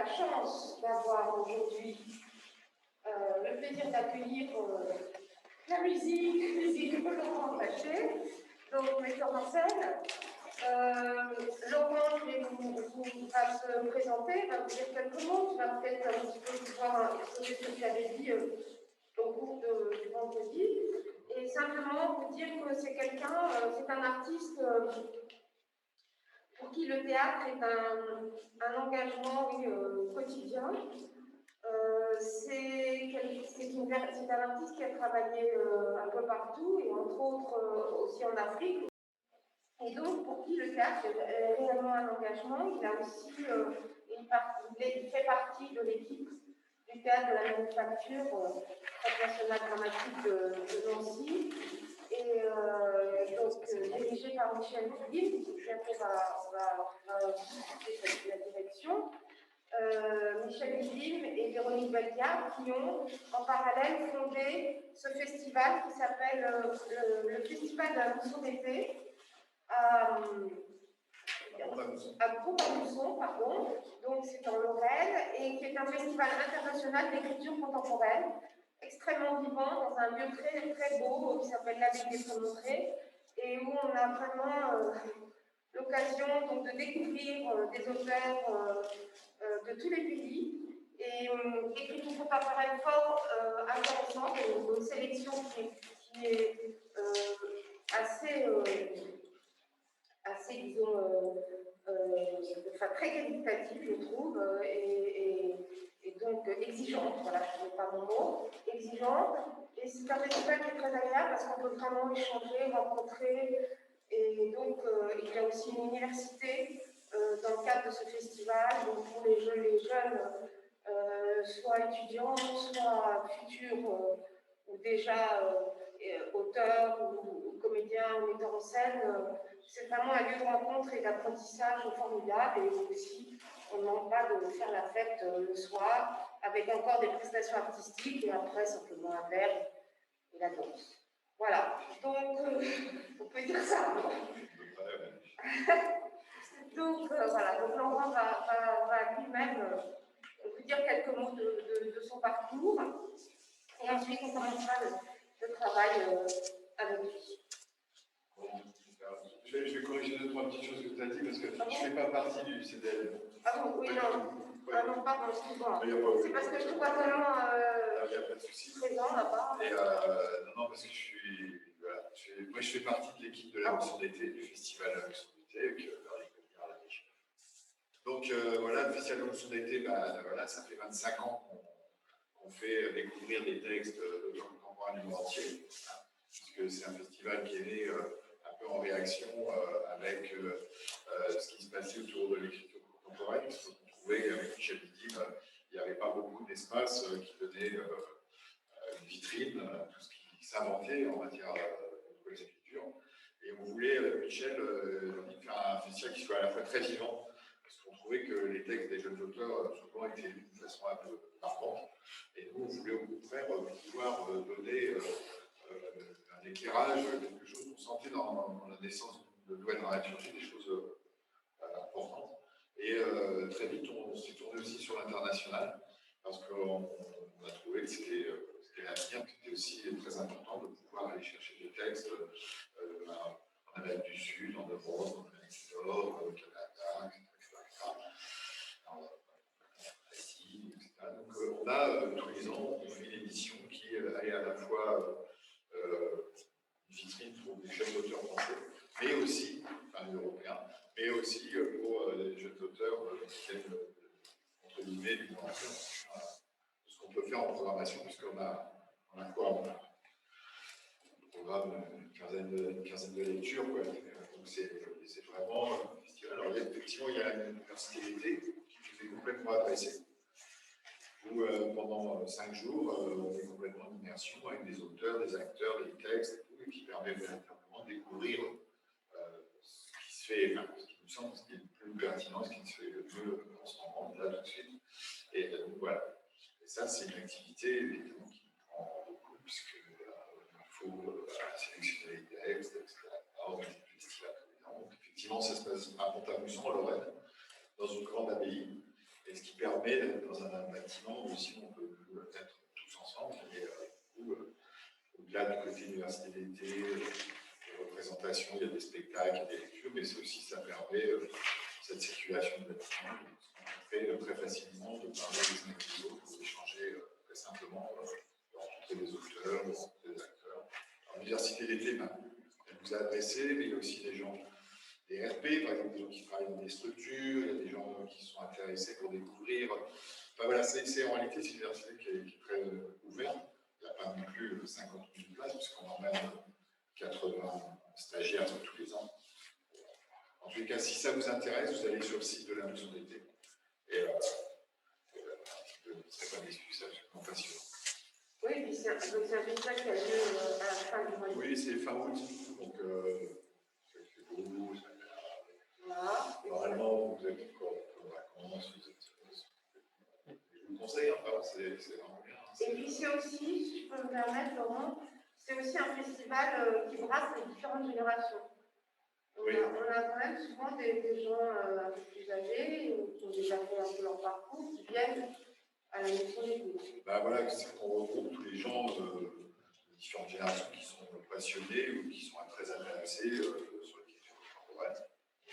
la chance d'avoir aujourd'hui le plaisir d'accueillir la musique de Laurent Vacher, donc metteur en scène. Laurent, je vais va se présenter, va vous dire quelques mots, tu vas peut-être un petit peu pouvoir exposer ce que tu avais dit au cours du vendredi, et simplement vous dire que c'est quelqu'un, c'est un artiste pour qui le théâtre est un engagement quotidien. C'est un artiste qui a travaillé un peu partout, et entre autres aussi en Afrique. Et donc, pour qui le théâtre est réellement un engagement, il a aussi il fait partie de l'équipe du théâtre de la Manufacture, Théâtre national dramatique de Nancy, et donc dirigé par Michel Guillim, qui bientôt va discuter la direction. Michel Guillim et Véronique Belliard qui ont en parallèle fondé ce festival qui s'appelle le Festival de la mousson d'été à Pont-à-Mousson, pardon, donc c'est en Lorraine, et qui est un festival international d'écriture contemporaine, extrêmement vivant, dans un lieu très, très beau qui s'appelle l'Abbaye des Promontrés, et où on a vraiment l'occasion donc, de découvrir des auteurs de tous les pays, et écriture contemporaine fort intéressante, et une sélection qui est assez, disons, très qualitative, je trouve, et donc exigeante, voilà, je n'ai pas mon mot, exigeante. Et c'est un festival qui est très agréable parce qu'on peut vraiment échanger, rencontrer, et donc il y a aussi une université dans le cadre de ce festival, donc pour les jeunes soit étudiants, soit futurs ou déjà auteurs ou comédiens ou metteurs en scène. C'est vraiment un lieu de rencontre et d'apprentissage formidable, et aussi on ne manque pas de faire la fête le soir avec encore des prestations artistiques et après simplement un verre et la danse. Voilà, donc on peut dire ça. Donc voilà, donc Laurent va lui-même vous dire quelques mots de son parcours, et ensuite on commencera le travail avec lui. Je vais corriger deux, trois petites choses que tu as dit, parce que je ne fais pas partie du CDL. Ah bon, oui, non. Ah non, pardon, excuse-moi. C'est parce que je te vois tellement présent là-bas. Non, parce que voilà, moi, je fais partie de l'équipe de la mousson d'été, du festival de la mousson d'été, avec Véronique à la Niche. Donc voilà, le festival de la mousson d'été, voilà, ça fait 25 ans qu'on fait découvrir des textes d'auteurs contemporains du monde entier, puisque c'est un festival qui est né un peu en réaction avec ce qui se passait autour de l'écriture contemporaine, parce qu'on trouvait avec Michel Guillim, il n'y avait pas beaucoup d'espace qui donnait une vitrine à tout ce qui s'inventait en matière de nouvelles écritures. Et on voulait, avec Michel, faire un festival qui soit à la fois très vivant, parce qu'on trouvait que les textes des jeunes auteurs souvent étaient lus de façon un peu marquante. Et nous, on voulait au contraire pouvoir donner un éclairage, quelque chose qu'on sentait dans la naissance de nouvelles dramaturgies, des choses importantes. Et très vite, on s'est tourné aussi sur l'international, parce qu'on a trouvé que c'était l'avenir, que c'était aussi très important de pouvoir aller chercher des textes en Amérique du Sud, en Europe, en Amérique du Nord, au Canada, etc. En Asie, etc. Donc on a tous les ans, on fait une édition qui est à la fois une vitrine pour des jeunes auteurs français, mais aussi, enfin européens, mais aussi pour les jeunes auteurs qui viennent, entre guillemets, du monde entier, ce qu'on peut faire en programmation, puisqu'on a quoi, on programme une quinzaine de lectures, quoi. Donc c'est vraiment un festival. Alors effectivement, il y a l'université d'été qui nous est complètement adressée, où pendant 5 jours, on est complètement en immersion avec des auteurs, des acteurs, des textes, et qui permet véritablement de découvrir ce qui se fait, enfin, ce qui nous semble, ce qui est le plus pertinent, ce qui se fait le mieux en ce moment, là tout de suite. Et donc voilà. Et ça, c'est une activité évidemment qui prend beaucoup, puisque il faut sélectionner les textes, etc. Organiser le festival. Donc effectivement, ça se passe à Pont-à-Mousson, en Lorraine, dans une grande abbaye. Et Et ce qui permet d'être dans un bâtiment aussi où on peut être tous ensemble. Et au-delà du côté université d'été, des représentations, il y a des spectacles, il y a des lectures, mais c'est aussi, ça permet cette circulation de bâtiments, de se rencontrer très facilement, de parler les uns avec les autres, d'échanger très simplement, de rencontrer des auteurs, de rencontrer des acteurs. Alors, l'université d'été, elle vous a adressé, mais il y a aussi des gens, des RP, par exemple, des gens qui travaillent dans des structures, il y a des gens qui sont intéressés pour découvrir. Enfin voilà, c'est en réalité, c'est une université qui est très ouverte. Il n'y a pas non plus 50 000 places, puisqu'on emmène 80 stagiaires tous les ans. En tous les cas, si ça vous intéresse, vous allez sur le site de la notion d'été. Et je ne serai pas déçu, c'est absolument passionnant. Oui, puis c'est un festival qui a lieu à la fin du mois. Oui, c'est fin août, donc ça fait beau, ça voilà. Normalement, vous êtes encore en vacances, je vous conseille, enfin, c'est vraiment bien. Et puis c'est aussi, si je peux me permettre, Laurent, c'est aussi un festival qui brasse les différentes générations. Oui. On a quand même souvent des gens un peu plus âgés, qui ont déjà fait un peu leur parcours, qui viennent à la notion d'été. Ben voilà, c'est qu'on regroupe tous les gens de différentes générations qui sont passionnés ou qui sont très intéressés sur l'écriture contemporaine.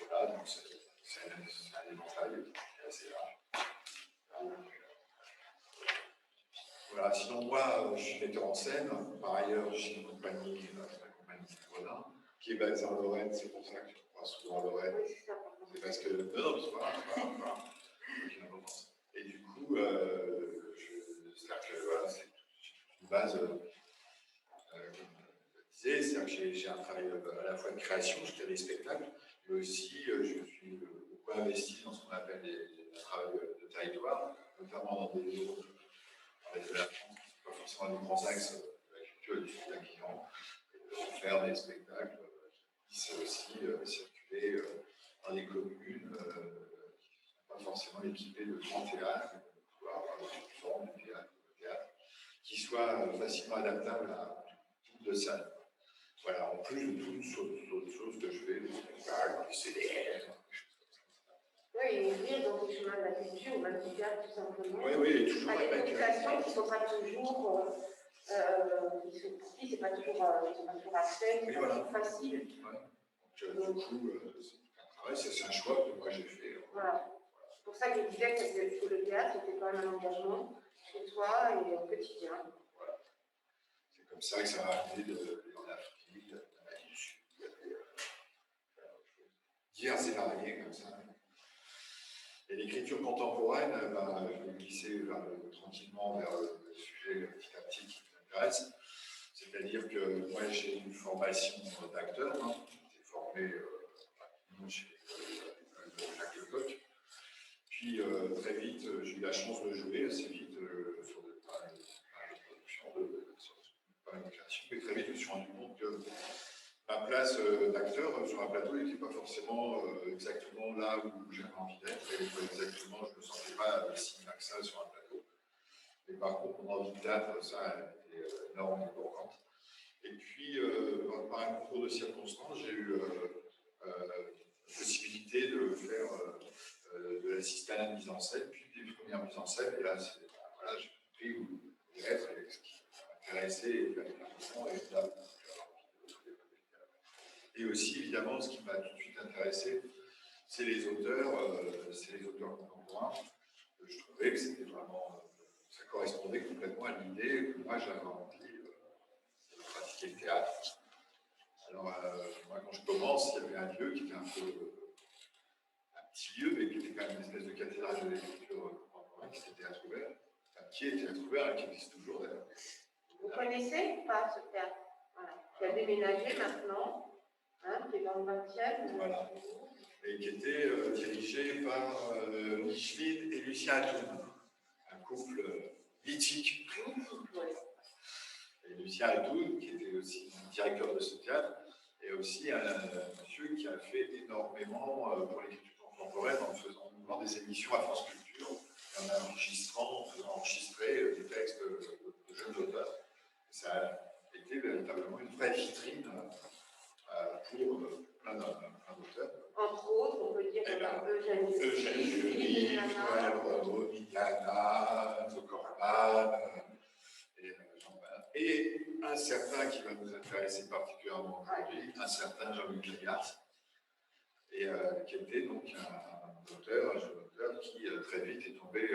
Voilà, donc c'est un éventail qui est assez large. Voilà, sinon moi, je suis metteur en scène. Par ailleurs, j'ai une compagnie, la compagnie Citronnin, qui est basée en Lorraine. C'est pour ça que je crois souvent en Lorraine. Oui, c'est ça. C'est parce que. Non, mais c'est pas grave. Aucune importance. Et du coup, c'est-à-dire que voilà, c'est une base, comme je disais, c'est-à-dire que j'ai un travail à la fois de création, je crée des spectacles, mais aussi je suis beaucoup investi dans ce qu'on appelle des travaux de territoire, notamment dans des zones de la France, qui ne sont pas forcément des grands axes de la culture et du spectacle vivant, et de faire des spectacles qui puissent aussi circuler dans des communes qui ne sont pas forcément équipées de grands théâtres, pouvoir avoir une forme de théâtre qui soit facilement adaptable à tout type de salle. Voilà, en plus de toutes autres choses que je fais, des spectacles, des CDR, des choses comme ça. Oui, et ouvrir dans les chemins de la culture, ou même du théâtre, tout simplement. Oui, et toujours à des avec. populations qui ne sont pas toujours. Pour qui c'est pas toujours accès, c'est pas toujours facile. Ouais. Donc, du coup, c'est un travail, c'est un choix que moi j'ai fait. Voilà. C'est pour ça que je disais que le théâtre, c'était quand même un engagement chez toi et au quotidien. Voilà. C'est comme ça que ça va arriver en Afrique, d'Amérique du Sud, divers et variés comme ça. Et l'écriture contemporaine, je vais glisser tranquillement vers le sujet petit à petit qui m'intéresse. C'est-à-dire que moi j'ai une formation d'acteur, j'ai été formé rapidement chez l'école de Jacques Lecoq. Puis très vite, j'ai eu la chance de jouer assez vite sur pas mal de productions, pas mal de créations. Et très vite, je me suis rendu compte que ma place d'acteur sur un plateau n'était pas forcément exactement là où j'avais envie d'être. Et pas exactement, je ne me sentais pas si bien que ça sur un plateau. Mais par contre, mon envie de théâtre, ça a été énormément importante. Et puis, par un concours de circonstances, j'ai eu la possibilité de faire de l'assistant à la mise en scène, puis des premières mises en scène. Et là, voilà, j'ai compris où être et ce qui m'intéressait et là, et aussi, évidemment, ce qui m'a tout de suite intéressé, c'est les auteurs contemporains. Je trouvais que c'était vraiment, ça correspondait complètement à l'idée que moi j'avais envie de pratiquer le théâtre. Alors, moi, quand je commence, il y avait un lieu qui était un peu un petit lieu, mais qui était quand même une espèce de cathédrale de l'écriture contemporaine, qui était Théâtre Ouvert, qui est Théâtre Ouvert et qui existe toujours d'ailleurs. Vous connaissez ou pas ce théâtre? Voilà. Qui a déménagé maintenant. Qui est dans le 20e. Voilà. Et qui était dirigé par Micheline et Lucien Atoun, un couple mythique. Et Lucien Atoun, qui était aussi directeur de ce théâtre, est aussi un monsieur qui a fait énormément pour l'écriture contemporaine en faisant des émissions à France Culture, en faisant enregistrer des textes de jeunes auteurs. Et ça a été véritablement une vraie vitrine pour plein d'auteurs. Entre autres, on peut dire Eugène Eugénie, Noël Renaud, Diana, Zocorman, et un certain qui va nous intéresser particulièrement aujourd'hui, un certain Jean-Luc Lagarce, et qui était donc un auteur, un jeune auteur qui très vite est tombé,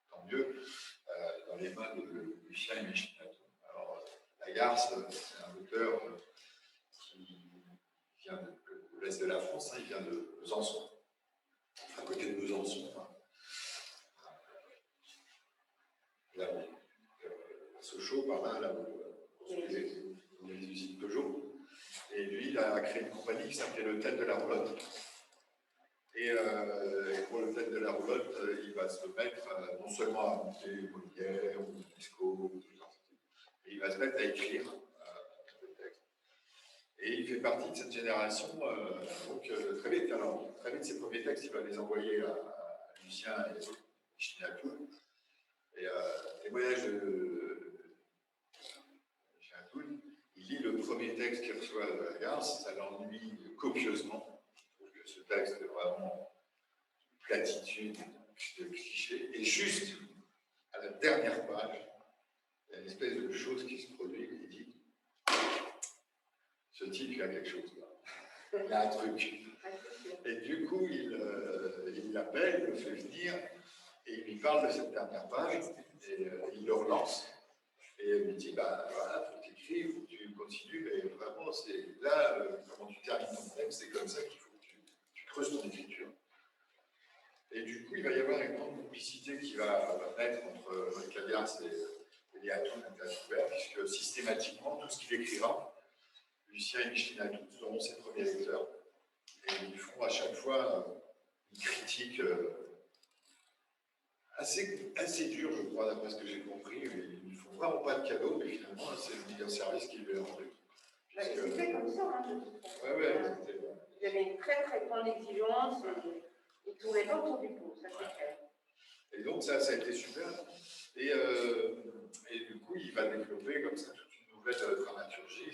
tant mieux, dans les mains de Lucien et Michinato. Alors, Lagarce, c'est un auteur qui vient de l'Est de la France, hein, il vient de Besançon, à côté de Besançon, hein. Là, Sochaux, par là où on a les usines Peugeot. Et lui, il a créé une compagnie qui s'appelait le Thème de la Roulotte. Et pour le Thème de la Roulotte, il va se mettre non seulement à monter Molière ou Lescaut, mais il va se mettre à écrire des textes. Et il fait partie de cette génération, donc très vite. Alors, très vite, ses premiers textes, il va les envoyer à Lucien et Michinato. Et témoignage de Chatoun, il lit le premier texte qu'il reçoit de Lagarce, ça l'ennuie copieusement. Je trouve que ce texte est vraiment une platitude, de cliché. Et juste à la dernière page, il y a une espèce de chose qui se produit. Il dit ce type, il a quelque chose là. Il a un truc. Et du coup, il l'appelle, il le fait venir, et il lui parle de cette dernière page, et il le relance. Et il lui dit, bah voilà, faut que tu écrives, faut que tu continues, mais vraiment, c'est là, comment tu termines ton texte, c'est comme ça qu'il faut que tu creuses ton écriture. Et du coup, il va y avoir une grande complicité qui va naître entre Lagarce et les Atoun Intercouvert, puisque systématiquement, tout ce qu'il écrira, Lucien et Michinato seront ses premiers lecteurs. Et ils feront à chaque fois une critique assez dure, je crois, d'après ce que j'ai compris. Ils ne font vraiment pas de cadeaux, mais finalement, c'est le meilleur service qu'ils lui ont rendu. C'était comme ça, hein, de toute façon. Il y avait une très très grande exigence et tout les pas autour du pot, ça c'est clair. Et donc ça a été super. Et du coup, il va développer comme ça toute une nouvelle dramaturgie.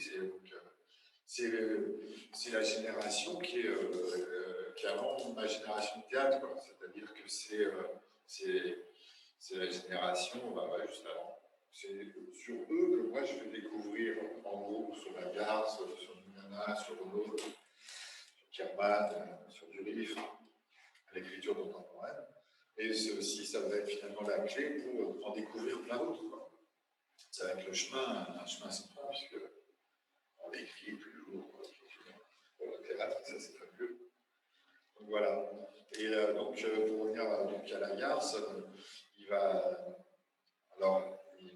C'est la génération qui est avant ma génération de théâtre, quoi. C'est-à-dire que c'est la génération juste avant. C'est sur eux que moi je vais découvrir en gros sur Lagarce, sur Nana, sur Renaud, sur Kerman, sur Durif, l'écriture contemporaine. Et c'est aussi, ça va être finalement la clé pour en découvrir plein d'autres, quoi. Ça va être un chemin central, puisque on l'écrit toujours pour le théâtre, ça c'est fabuleux. Donc voilà. Et donc pour revenir à Lagarce, il va. Alors, il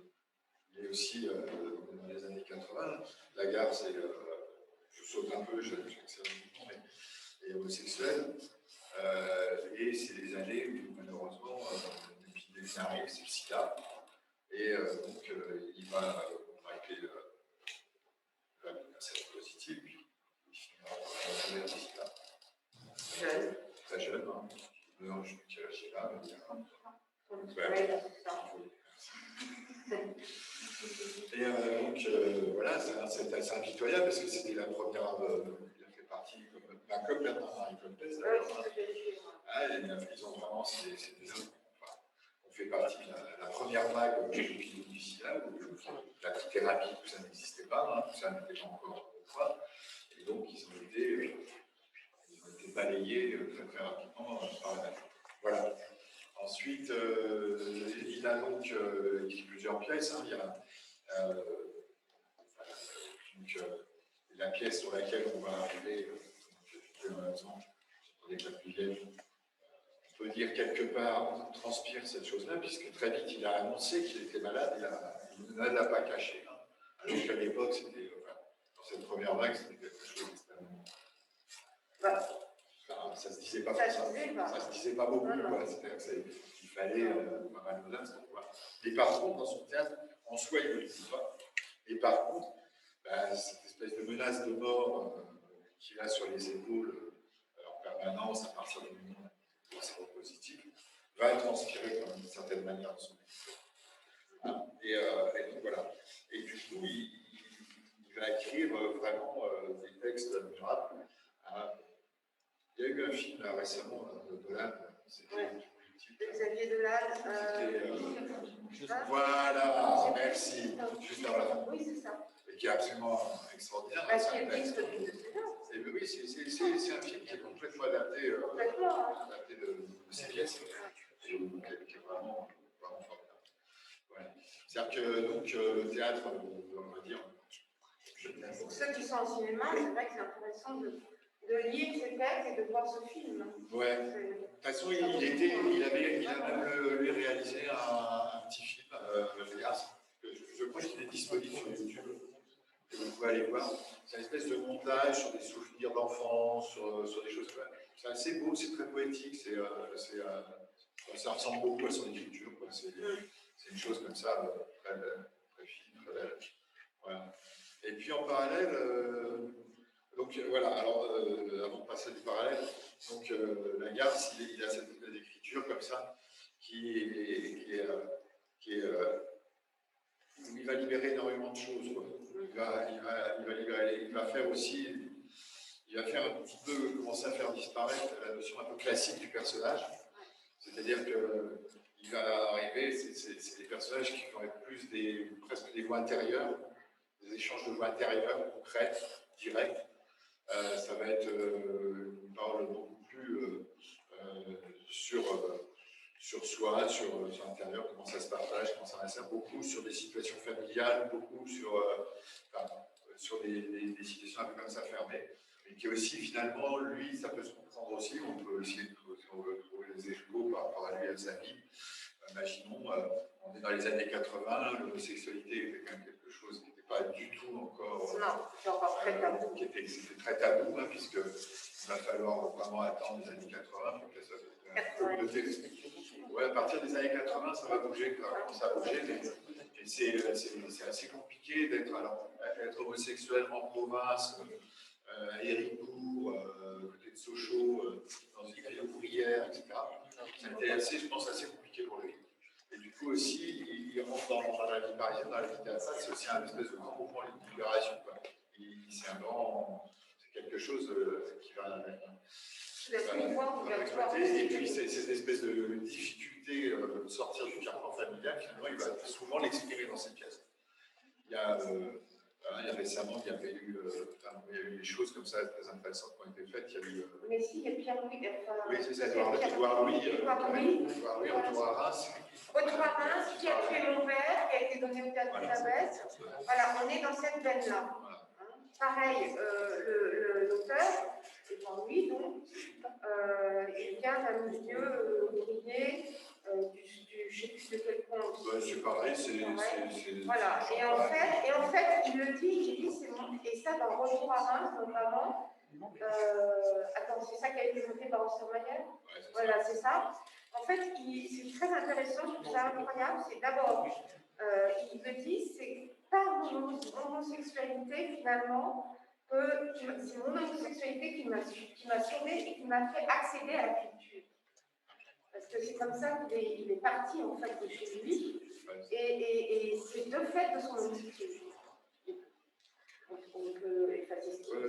est aussi dans les années 80. Lagarce, je saute un peu, je sais que c'est un moment, mais est homosexuel. Et c'est des années où, malheureusement, l'épidémie arrive, c'est le sida. Et donc, il va arrêter le cancer positif, il finira par mourir du sida. Jeune. Très jeune, hein. Non, je ne sais pas, mais il y a un. Et donc, voilà, c'est assez impitoyable parce que c'était la première. Il a fait partie, comme Bernard-Marie Comtesse, d'ailleurs. Ils ont vraiment. On fait partie de la première vague de l'épidémie du sida, où la thérapie, tout ça n'existait pas, hein, tout ça n'était pas encore au point. Et donc, ils ont été balayés très, très rapidement par la nature. Voilà. Ensuite, il a donc écrit plusieurs pièces. Hein. Il y a la pièce sur laquelle on va arriver, on peut dire quelque part, transpire cette chose-là, puisque très vite il a annoncé qu'il était malade, il ne l'a pas caché. Hein. Alors qu'à l'époque, c'était, dans cette première vague, c'était quelque chose d'extrêmement. Ça se disait pas forcément. Ça se disait pas beaucoup. C'est-à-dire qu'il fallait pas mal d'audace. Mais par contre, dans son théâtre, en soi, il ne le dit pas. Et par contre, cette espèce de menace de mort qu'il a sur les épaules en permanence, à partir du moment où c'est positif, va être transpiré d'une certaine manière dans son écriture. Et donc voilà. Et du coup, il va écrire vraiment des textes admirables. Il y a eu un film là, récemment de Dolan, c'était Xavier Dolan. Voilà, merci. Juste avant la fin. Oui, c'est ça. Et qui est absolument extraordinaire. C'est un texte de oui, c'est un film qui est complètement adapté, de ces pièces, qui est vraiment formidable. Ouais. C'est-à-dire que donc, le théâtre, on va dire, pour ceux qui sont au cinéma, c'est vrai que c'est intéressant de lire ces textes et de voir ce film. Ouais. De toute façon, il a même lui réalisé un petit film, je crois qu'il est disponible sur YouTube, que vous pouvez aller voir. C'est une espèce de montage sur des souvenirs d'enfance, sur des choses. C'est assez beau, c'est très poétique, ça ressemble beaucoup à son écriture. C'est une chose comme ça, très fine, très belle. Voilà. Et puis en parallèle, donc voilà, alors avant de passer du parallèle, donc Lagarce, il a cette espèce d'écriture comme ça, où il va libérer énormément de choses, quoi. Il va faire aussi, il va faire un petit peu, commencer à faire disparaître la notion un peu classique du personnage. C'est-à-dire qu'il va arriver, c'est des personnages qui vont être presque des voix intérieures, des échanges de voix intérieures, concrètes, directes. Ça va être une parole beaucoup plus sur soi, sur l'intérieur, comment ça se partage, comment ça reste beaucoup sur des situations familiales, beaucoup sur des situations un peu comme ça fermées, et qui aussi finalement, lui, ça peut se comprendre aussi, on peut aussi, si on veut trouver des échos par rapport à lui, à sa vie. Imaginons, on est dans les années 80, l'homosexualité était quand même quelque chose qui n'était pas du tout encore... Non, c'est encore très tabou. C'était très tabou, hein, puisqu'il va falloir vraiment attendre les années 80 pour que ça soit... Ouais, à partir des années 80, ça va bouger, ça commence à bouger, mais c'est assez compliqué d'être homosexuel en province, à Héricourt, côté de Sochaux, dans une ville ouvrière, etc. C'était assez, je pense, assez compliqué pour lui. Et du coup aussi, il rentre dans la vie parisienne, dans la vie théâtrale, c'est aussi un espèce de grand mouvement de libération. C'est quelque chose qui va exploiter. Et puis cette espèce de difficulté de sortir du carcan familial, finalement, il va souvent l'exprimer dans cette pièce. Il y a récemment, il y a eu des choses comme ça très intéressantes qui ont été faites. Mais si, il y a Pierre-Louis. Oui, c'est ça, Édouard-Louis, retour à Reims. Retour à Reims, qui a créé mon père, qui a été donné au théâtre Elisabeth. Voilà, on est dans cette veine-là. Pareil, l'auteur, Édouard-Louis, donc, il vient d'un milieu ouvrier, je ne sais plus de quel compte. C'est pareil, voilà, et en fait, il le dit, c'est bon, et ça dans Retour à Reims, notamment. Attends, c'est ça qui a été voté par Ostermayer. Voilà, c'est ça. En fait, c'est très intéressant, je trouve ça incroyable. C'est d'abord, il le dit, c'est par mon homosexualité, finalement, c'est mon homosexualité qui m'a sauvée et qui m'a fait accéder à la culture. Parce que c'est comme ça qu'il est parti, en fait, de chez lui. Et c'est de fait de son homosexualité.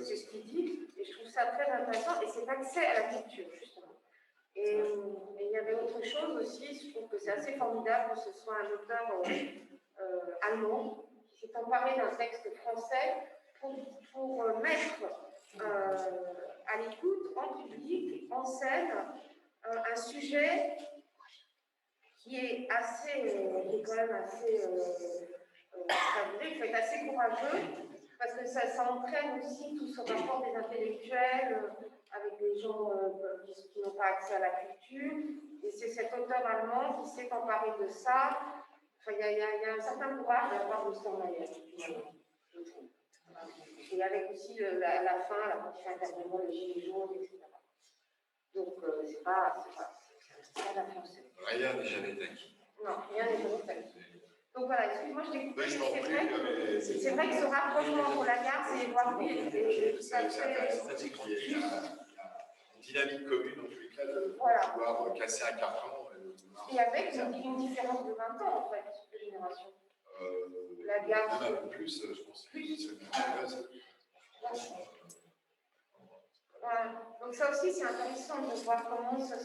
C'est ce qu'il dit, et je trouve ça très intéressant, et c'est accès à la culture, justement. Et il y avait autre chose aussi, je trouve que c'est assez formidable que ce soit un auteur allemand qui s'est emparé d'un texte français pour mettre à l'écoute, en public, en scène, un sujet qui est quand même assez assez courageux, parce que ça entraîne aussi tout ce rapport des intellectuels avec des gens qui n'ont pas accès à la culture. Et c'est cet auteur allemand qui s'est emparé de ça. Enfin, il y a un certain courage de la part de Ostermayer. Et avec aussi la fin, la partie intervenant, les gilets jaunes, etc. Donc, c'est pas la française. Rien n'est jamais acquis. Non, rien n'est jamais acquis. Donc voilà, excuse-moi, je t'ai coupé. C'est vrai que ce rapprochement entre Lagarce et Édouard-Louis c'est intéressant, c'est qu'il y a une dynamique commune, en tous les cas, de pouvoir casser un carcan. Et avec une différence de 20 ans, en fait, de génération. Lagarce. Même un peu plus, je pense. Voilà. Donc ça aussi, aussi, c'est intéressant de voir comment ça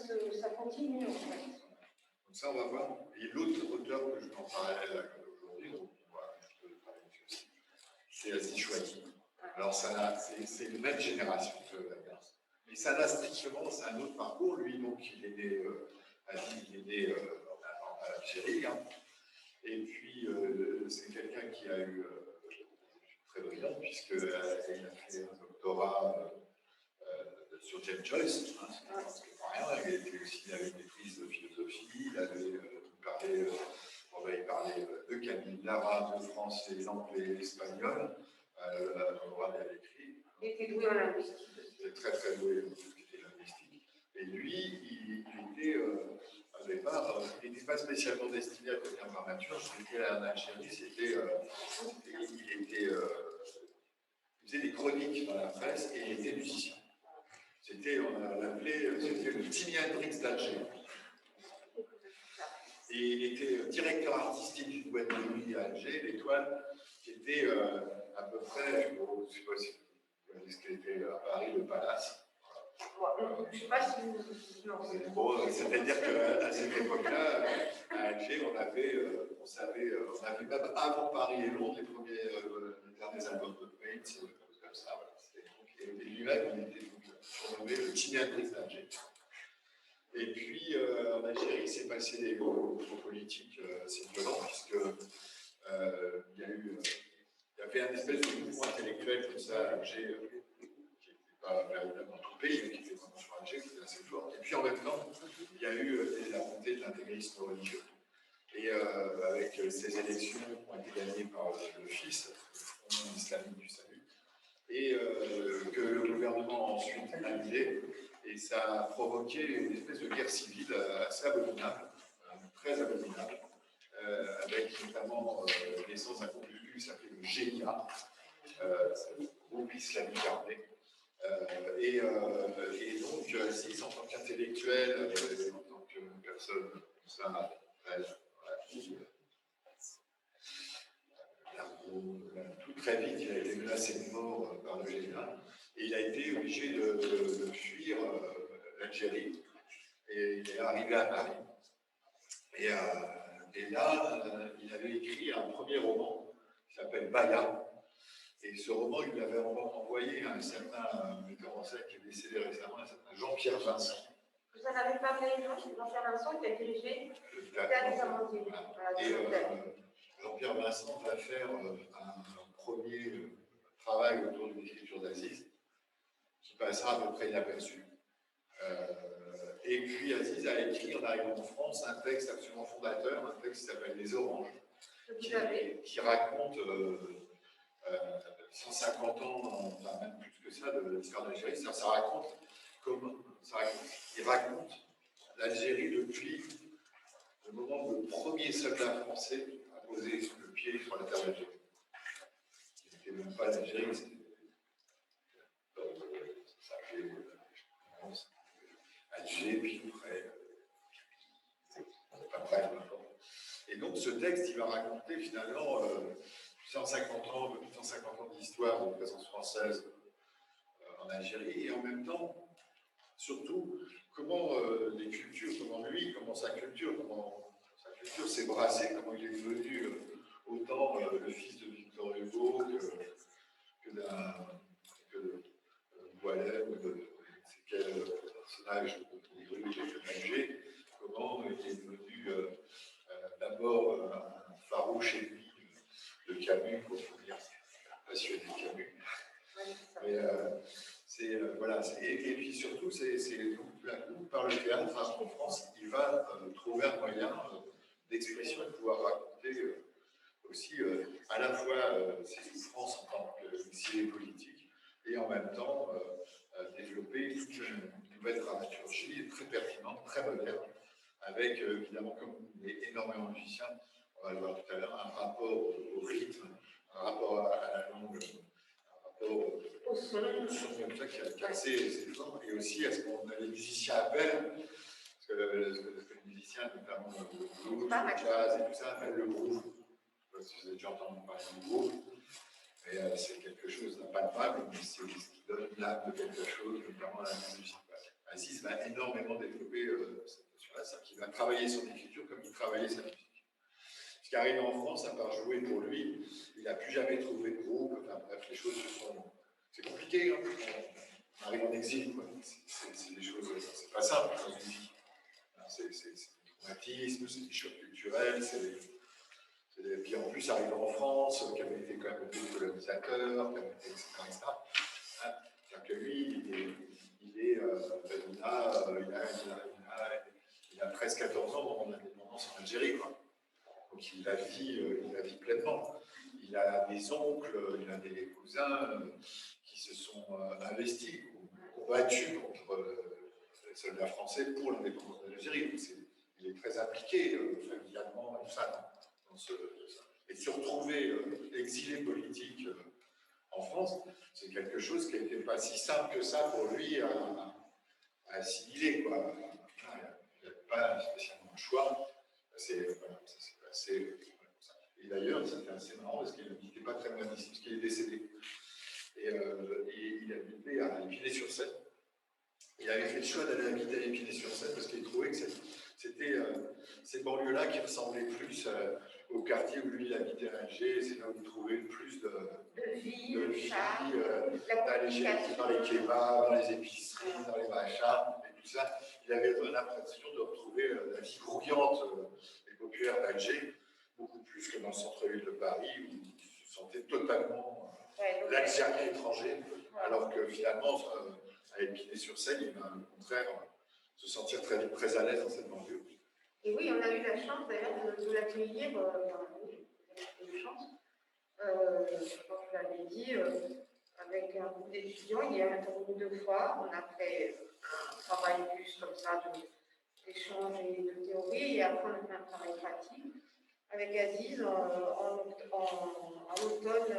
continue, en fait. Donc ça, on va voir. Et l'autre auteur que je mets en parallèle aujourd'hui, donc on va un petit peu travailler dessus aussi, c'est Aziz Chouaiki. Alors, c'est une même génération que Wagner. Mais ça n'a strictement, c'est un autre parcours. Lui, donc, il est né, Aziz, il est né en Algérie. Hein. Et puis, c'est quelqu'un qui a eu très brillant, puisqu'il a fait un doctorat sur James Joyce. Hein, c'est pas rien. Il était aussi, il avait une maîtrise de philosophie. Il parlait de Camille Lara, de français, l'anglais, l'espagnol. L'oral et à l'écrit. Il était doué en linguistique. Il était très très doué en tout ce qui était linguistique. Et lui, il était, au départ, il n'était pas spécialement destiné à devenir dramaturge. Il était en Algérie, il faisait des chroniques dans la presse et il était musicien. On l'appelait, c'était le Jimi Hendrix d'Alger. Et il était directeur artistique d'une boîte de nuit à Alger, l'Étoile, qui était à peu près, je ne sais pas si vous voyez ce qu'était à Paris, le Palace. Je ne sais pas si vous... Bon, c'est-à-dire qu'à cette époque-là, à Alger, on avait même avant Paris et Londres, les derniers albums de Prince, comme ça. Voilà. Et lui-même, il était surnommé le Jimi Hendrix d'Alger. Et puis, en Algérie, il s'est passé des politiques assez violents, puisque il y avait un espèce de mouvement intellectuel comme ça à Alger, qui n'était pas valable dans tout le pays, mais qui était vraiment sur Alger, qui était assez fort. Et puis, en même temps, il y a eu la montée de l'intégrisme religieux. Et avec ces élections qui ont été gagnées par le FIS, le Front islamique du salut, et que le gouvernement a ensuite annulé. Et ça a provoqué une espèce de guerre civile assez abominable, très abominable, avec notamment naissance d'un groupuscule qui s'appelait le GIA, groupe islamique armé. Et donc, Aziz, en tant qu'intellectuel, en tant que personne comme ça, tout très vite, il a été menacé de mort par le GIA. Et il a été obligé de fuir l'Algérie. Et il est arrivé à Paris. Et là, il avait écrit un premier roman qui s'appelle Baya. Et ce roman, il l'avait envoyé à un certain metteur en scène qui est décédé récemment, un certain Jean-Pierre Vincent. Vous en avez parlé, Jean-Pierre Vincent, qui a dirigé le Théâtre des Amandiers. Et Jean-Pierre Vincent va faire un premier travail autour de l'écriture d'Aziz, qui passera à peu près inaperçu. Et puis Aziz a écrit, en arrivant en France, un texte absolument fondateur, un texte qui s'appelle Les Oranges, qui raconte 150 ans, enfin même plus que ça, de l'histoire d'Algérie. Il raconte l'Algérie depuis le moment où le premier soldat français a posé le pied sur la terre d'Algérie. Il n'était même pas l'Algérie, c'était Alger, puis après, et donc ce texte, il va raconter finalement 150 ans d'histoire de présence française en Algérie, et en même temps, surtout, comment les cultures, comment sa culture s'est brassée, comment il est devenu autant le fils de Victor Hugo que de Boileau, ou de quel personnage de Alger, comment il est devenu d'abord un farouche ennemi de Camus, pour dire passionné de Camus. Mais voilà, et puis surtout, c'est par le théâtre en France, il va trouver un moyen d'expression et de pouvoir raconter aussi à la fois ses souffrances en tant qu'exilé politique et en même temps développer toute une nouvelle dramaturgie très pertinente, très moderne, avec évidemment, comme il est énormément de musiciens, on va le voir tout à l'heure, un rapport au rythme, un rapport à la langue, un rapport au son comme ça qui est assez fort, et aussi à ce qu'on les musiciens appellent, ce que les musiciens, notamment le blues, le jazz et tout ça, appellent le groove. Je ne sais pas si vous avez déjà entendu parler du groove, mais c'est quelque chose d'impalpable, mais c'est ce qui donne l'âme de quelque chose, notamment la musique musicale. Aziz va énormément développer cette notion-là, c'est-à-dire qu'il va travailler son écriture comme il travaillait sa musique. Ce qui arrive en France, à part jouer pour lui, il n'a plus jamais trouvé de groupe, enfin bref, les choses se sont... C'est compliqué, hein. On arrive en exil, quoi. C'est des choses, c'est pas simple dans une vie. C'est des traumatismes, c'est des chocs culturels, et puis en plus, arriver en France, qui avait été quand même le pays colonisateur, etc. C'est-à-dire que lui, il a presque 14 ans au moment de l'indépendance en Algérie, quoi. Donc il la vit pleinement. Il a des oncles, il a des cousins qui se sont investis, combattus contre les soldats français pour l'indépendance de l'Algérie. Il est très impliqué familialement et ça. Et se retrouver exilé politique en France, c'est quelque chose qui n'était pas si simple que ça pour lui à assimiler, quoi. Il n'avait pas spécialement le choix. C'est passé. Et d'ailleurs, c'était assez marrant parce qu'il n'habitait pas très loin d'ici, parce qu'il est décédé. Et il habitait à Épinay-sur-Seine. Il avait fait le choix d'aller habiter à Épinay-sur-Seine parce qu'il trouvait que c'était ces banlieues-là qui ressemblaient plus au quartier où lui il habitait à Alger. C'est là où il trouvait le plus de vie, d'aller dans les kebabs, dans les épiceries, dans les machins, et tout ça. Il avait l'impression de retrouver la vie grouillante et populaire d'Alger, beaucoup plus que dans le centre-ville de Paris où il se sentait totalement l'Algérien étranger, alors que finalement, à Épinay-sur-Seine, il va au contraire se sentir très vite très à l'aise dans cette banlieue. Et oui, on a eu la chance d'ailleurs de l'accueillir, une chance, je pense que je l'avais dit, avec un groupe d'étudiants, il y a intervenu 2 fois, on a fait un travail plus comme ça d'échange et de théorie, et après on a fait un travail pratique avec Aziz en automne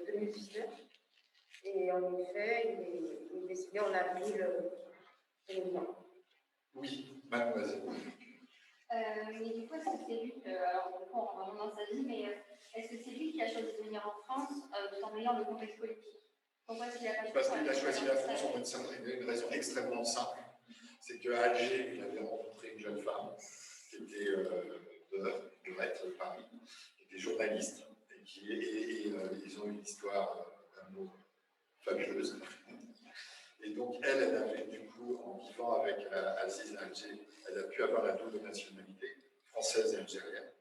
2019. Et en effet, il est décédé en avril 2020. Oui, mademoiselle. Mais du coup, est-ce que c'est lui, alors du coup, on rentre dans sa vie, mais est-ce que c'est lui qui a choisi de venir en France tout en ayant le contexte politique? Pourquoi est-ce qu'il a pas choisi? Parce qu'il a choisi la France pour une raison extrêmement simple. C'est qu'à Alger, il avait rencontré une jeune femme qui était de Rennes, de Paris, qui était journaliste, et ils ont eu une histoire d'amour fabuleuse. Et donc, elle avait du coup, en vivant avec Aziz à Alger, elle a pu avoir la double nationalité, française et algérienne.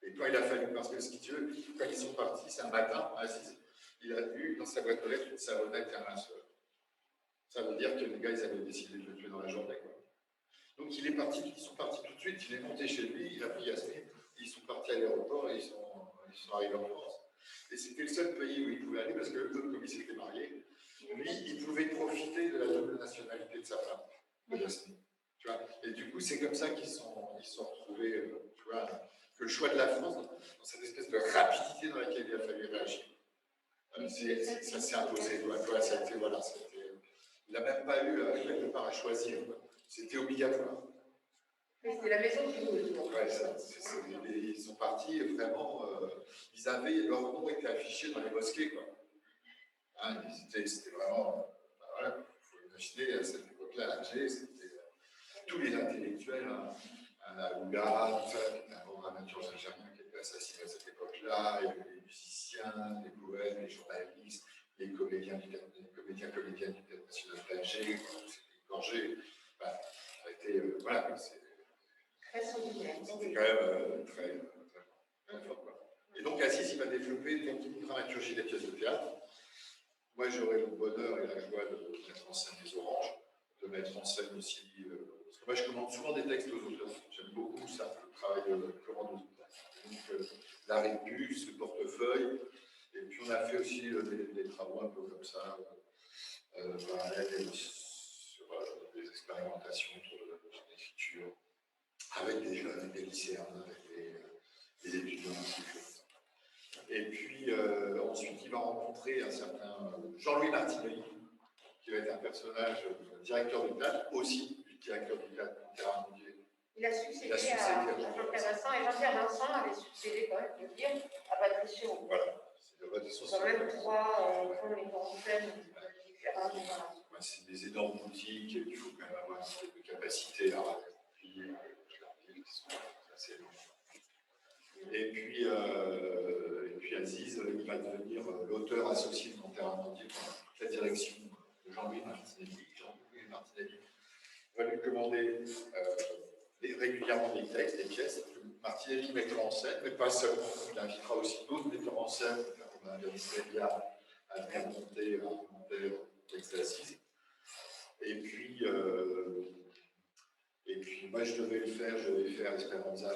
Et quand il a fallu, parce que si tu veux, quand ils sont partis, c'est un matin, Aziz, il a eu dans sa boîte aux lettres une savonnette et un linceul. Ça veut dire que les gars, ils avaient décidé de le tuer dans la journée, quoi. Donc ils sont partis tout de suite, il est monté chez lui, il a pris Yasmine, ils sont partis à l'aéroport et ils sont arrivés en France. Et c'était le seul pays où il pouvait aller parce que eux, comme ils s'étaient mariés, lui, il pouvait profiter de la double nationalité de sa femme, de Yasmine. Tu vois, et du coup, c'est comme ça qu'ils sont retrouvés, tu vois, que le choix de la France, dans cette espèce de rapidité dans laquelle il a fallu réagir, ça s'est imposé. Il n'a même pas eu quelque part à choisir. C'était obligatoire. C'était la maison qui voulait. Ouais, ils sont partis vraiment. Leur nom était affiché dans les mosquées, quoi. Hein, c'était vraiment. Voilà, il faut imaginer à cette époque-là, à Alger, c'était tous les intellectuels, Ouga, tout ça, un dramaturge algérien qui était assassiné à cette époque-là, les musiciens, les poètes, les journalistes, les comédiens du Théâtre national d'Alger, c'était égorgé. Enfin, ça a été. Voilà, Très sanguinaire. c'était quand même très fort, quoi. Et donc, Aziz, il va développer une dramaturgie des pièces de théâtre. Moi, j'aurai le bonheur et la joie de mettre en scène les Oranges, de mettre en scène aussi. Parce que moi, je commande souvent des textes aux auteurs. J'aime beaucoup ça, le travail de commande aux auteurs. Donc, la rébus, le portefeuille. Et puis, on a fait aussi des travaux un peu comme ça, parallèles sur des expérimentations autour de l'écriture, avec des jeunes, des lycéens, avec des étudiants aussi. Et puis, ensuite, il va rencontrer un certain Jean-Louis Martinelli, qui va être un personnage directeur du théâtre, aussi du directeur du théâtre Monterrey. Il a succédé à Jean-Pierre Vincent, et Jean-Pierre Vincent avait succédé, quand même, je veux dire, à Patricio. Voilà, c'est le Patricio. Quand même 3 metteurs en scène différents. c'est des énormes boutiques et il faut quand même avoir un peu de capacité à remplir leurs villes qui sont assez énormes. Et puis Aziz, il va devenir l'auteur associé de Mon Terrain Entier pour toute la direction de Jean-Louis Martinelli. Jean-Louis Martinelli va lui commander régulièrement des textes, des pièces. Martinelli mettra en scène, mais pas seulement. Il invitera aussi d'autres metteurs en scène, comme Yannis Melia, à venir monter le texte d'Aziz. Et puis, moi, je devais faire Esperanza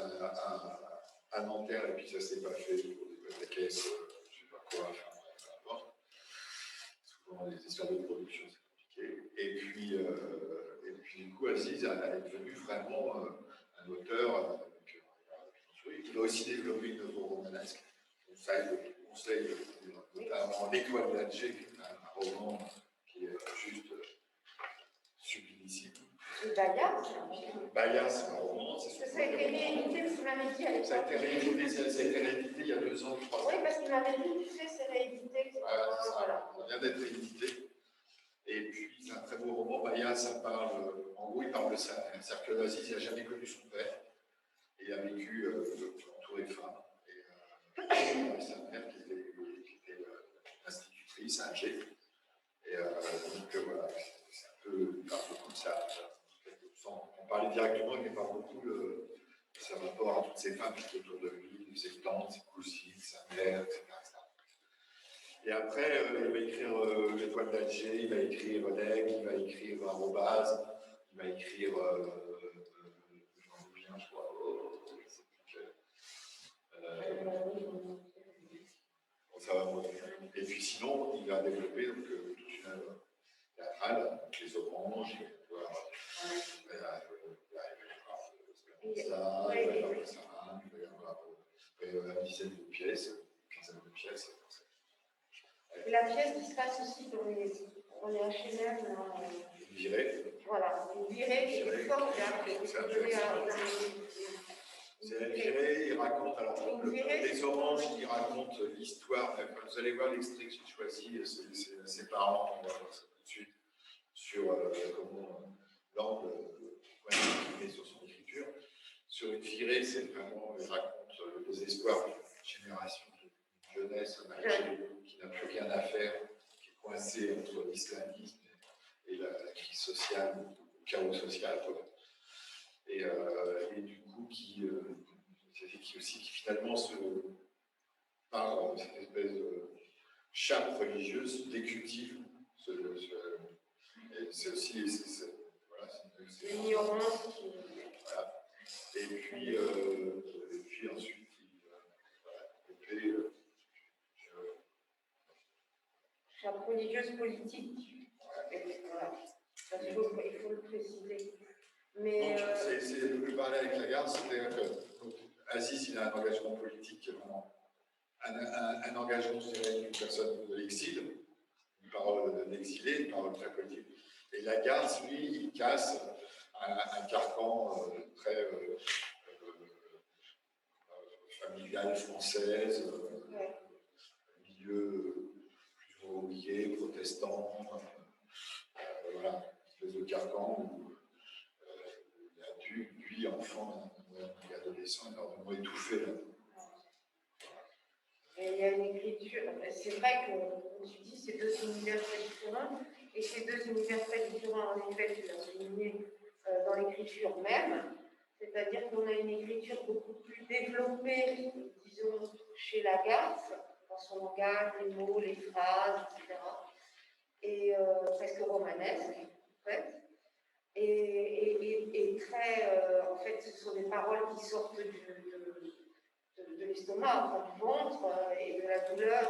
à Nanterre, et puis ça ne s'est pas fait pour des caisses, je ne sais pas quoi, enfin, peu importe. Souvent, les histoires de production, c'est compliqué. Et puis, du coup, Aziz est devenu vraiment un auteur. Il a aussi développé une œuvre romanesque. Donc, ça, je le conseille, notamment L'Étoile d'Alger, qui est un roman qui est juste sublimissime. Bayard, c'est un roman. ça a été réédité, vous m'avez dit à l'époque. Ça a été réédité il y a 2 ans, 3 ans. Oui, parce qu'il m'avait dit, tu sais, c'est réédité. Voilà. Ça vient d'être réédité. Et puis, c'est un très beau roman. Bayard, ça parle, en gros, il parle de sa mère. C'est-à-dire que Aziz, il n'a jamais connu son père. Et il a vécu entouré de femmes. Et sa mère qui était institutrice à Alger. Et donc, voilà, c'est un peu, il parle beaucoup de ça. Sans en parler directement, il parle beaucoup de sa rapport à toutes ces femmes qui étaient autour de lui, de ses tantes, ses cousines, sa mère, etc. Et après, il va écrire L'Étoile d'Alger, il va écrire Oleg, il va écrire Arrobase, il va écrire, j'en oublie un, je crois, je sais plus quel. Ça va me revenir. Et puis sinon, il va développer donc, toute une œuvre théâtrale, les oranges, il va y avoir une dizaine de pièces, une quinzaine de pièces. La pièce qui se passe aussi dans les HLM. Une virée. Voilà, une virée qui est formidable. C'est la virée, il raconte, alors les oranges, il raconte l'histoire. Vous allez voir l'extrait que j'ai choisi, c'est ses parents, on va voir ça tout de suite, sur comment l'angle est sur son écriture. Sur une virée, c'est vraiment, il raconte le désespoir d'une génération, d'une jeunesse qui n'a plus rien à faire, qui est coincée entre l'islamisme et la crise sociale, le chaos social, quoi. Et du coup, qui finalement par cette espèce de chape religieuse, décultive. C'est aussi l'ignorance. Voilà. Et puis ensuite, il va développer chape religieuse politique. Voilà. Il faut le préciser. Mais donc, c'est le parallèle avec la garde, c'est-à-dire que Aziz, il a un engagement politique, vraiment, un engagement, je dirais, d'une personne de l'exil, une parole d'exilé, une parole très politique. Et la garde, lui, il casse un carcan très familial française, milieu plus ouvrier, protestant, voilà, une espèce de carcan où lui, enfant, adolescent, énormément étouffé. Et il y a une écriture, c'est vrai que, comme tu dis, c'est 2 univers très différents, et ces 2 univers très différents, en effet, tu l'as souligné dans l'écriture même, c'est-à-dire qu'on a une écriture beaucoup plus développée, disons, chez Lagarde, dans son langage, les mots, les phrases, etc., et presque romanesque, en fait. Et très, en fait, ce sont des paroles qui sortent de l'estomac, du ventre et de la douleur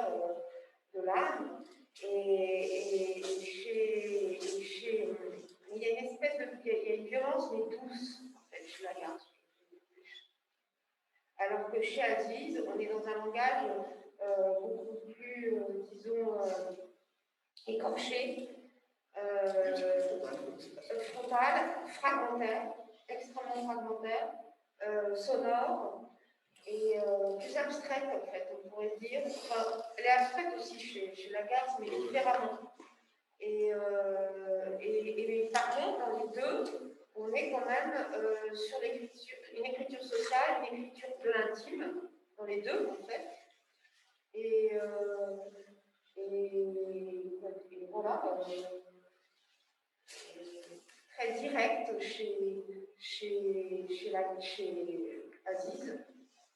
de l'âme. Et il y a une espèce de, il y a une violence, mais douce, en fait, chez Lagarde. Alors que chez Aziz, on est dans un langage beaucoup plus, disons, écorché. Frontal, fragmentaire, extrêmement fragmentaire, sonore et plus abstraite en fait, on pourrait dire. Enfin, elle est abstraite aussi chez Lagarde, mais différemment. Et par contre, dans les deux, on est quand même sur l'écriture, une écriture sociale, une écriture de l'intime, dans les deux en fait. Et voilà, très direct chez Aziz.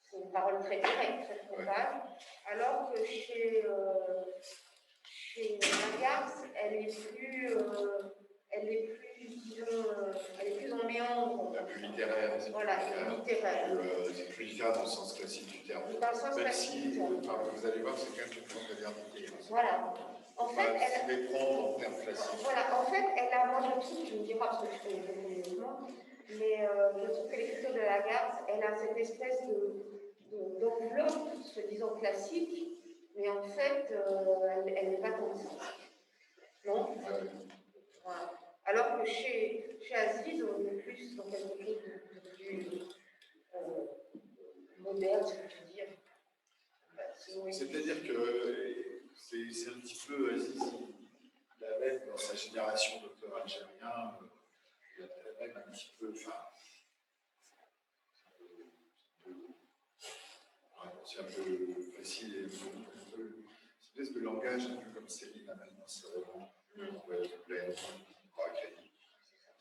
C'est une parole très directe, très frontale, alors que chez Lagarce, elle est plus, disons, elle est plus en méandre. Plus littéraire. Voilà, littéraire. C'est plus littéraire dans le sens classique du terme. Dans le sens même classique si, du terme. vous allez voir, c'est quand même une forme de modernité. Voilà. En fait, elle les prendre en termes classiques. Voilà, en fait, moi je trouve, tu me diras parce que je connais beaucoup les mouvements, mais je trouve que l'écriture de Lagarde, elle a cette espèce d'enveloppe, se disant classique, mais en fait, elle n'est pas comme ça. Non? Voilà. Alors que chez Aziz, on est plus dans quelque chose de plus moderne, si je peux dire. C'est-à-dire que c'est un petit peu Aziz, il avait dans sa génération d'auteurs algériens, il avait même un petit peu, c'est un peu facile et un peu une espèce de langage un peu comme Céline a maintenant ce roman,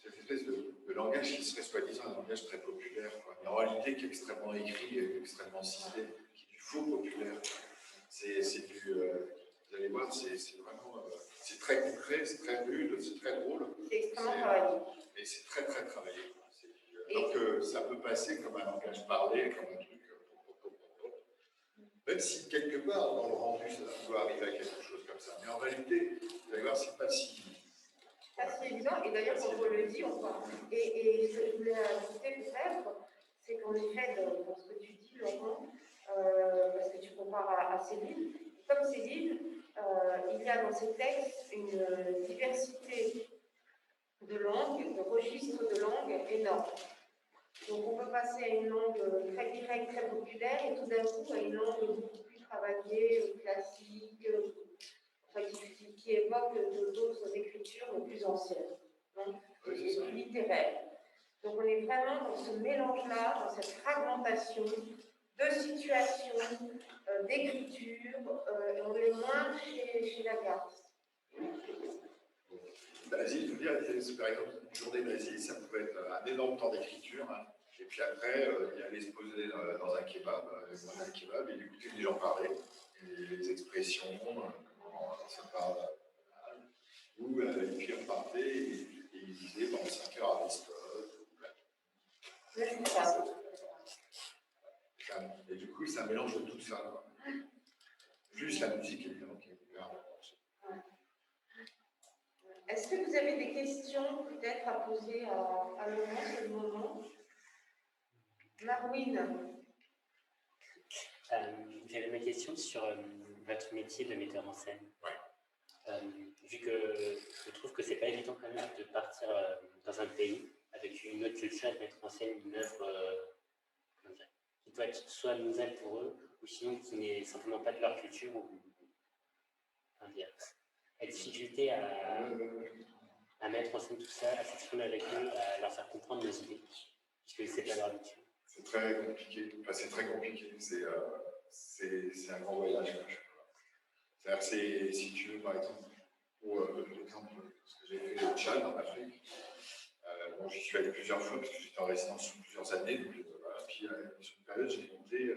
cette espèce de langage qui serait soi-disant un langage très populaire, quoi. Mais en réalité qui est extrêmement écrit et extrêmement ciselé, qui est du faux populaire. C'est du, vous allez voir, c'est vraiment, c'est très concret, c'est très rude, c'est très drôle. C'est extrêmement travaillé. Et c'est très très travaillé. Donc ça peut passer comme un langage parlé, comme un truc. Même si quelque part dans le rendu ça doit arriver à quelque chose comme ça. Mais en réalité, vous allez voir, c'est pas si évident. Et d'ailleurs, quand on le dit, on voit. Et ce que je voulais ajouter peut-être, c'est qu'en effet, dans ce que tu dis, Laurent, parce que tu compares à Céline, comme Céline, il y a dans ces textes une diversité de langues, de registres de langue énorme. Donc on peut passer à une langue très directe, très populaire, et tout d'un coup à une langue beaucoup plus travaillée, classique, qui évoque d'autres écritures plus anciennes, donc littéraires. Donc on est vraiment dans ce mélange-là, dans cette fragmentation de situations, d'écriture, on est moins chez Lagarde. Aziz, je veux dire, par exemple, une journée d'Aziz, ça pouvait être un énorme temps d'écriture, hein. Et puis après, il allait se poser dans un kebab, il écoutait les gens parler, les expressions, comment ça parle, ou et puis on partait et il disait pendant 5 heures Aristote. Et du coup, c'est un mélange de tout ça, quoi. Plus la musique, évidemment, qui est hyper importante. Est-ce que vous avez des questions peut-être à poser à Laurent sur le moment? Marwine. J'avais ma question sur votre métier de metteur en scène. Ouais. Vu que je trouve que c'est pas évident quand même de partir dans un pays avec une autre culture et de mettre en scène une œuvre qui doit être soit nouvelle pour eux, ou sinon qui n'est simplement pas de leur culture, ou dire, la difficulté à mettre en scène tout ça, à s'exprimer avec eux, à leur faire comprendre nos idées, puisque c'est pas leur habitude. C'est très compliqué. Enfin, c'est très compliqué. C'est un grand voyage. C'est-à-dire, si tu veux, par exemple, pour l'exemple, ce que j'ai fait au Tchad, en Afrique, bon, j'y suis allé plusieurs fois parce que j'étais en résidence sur plusieurs années. Donc, voilà. Puis, sur une période, j'ai monté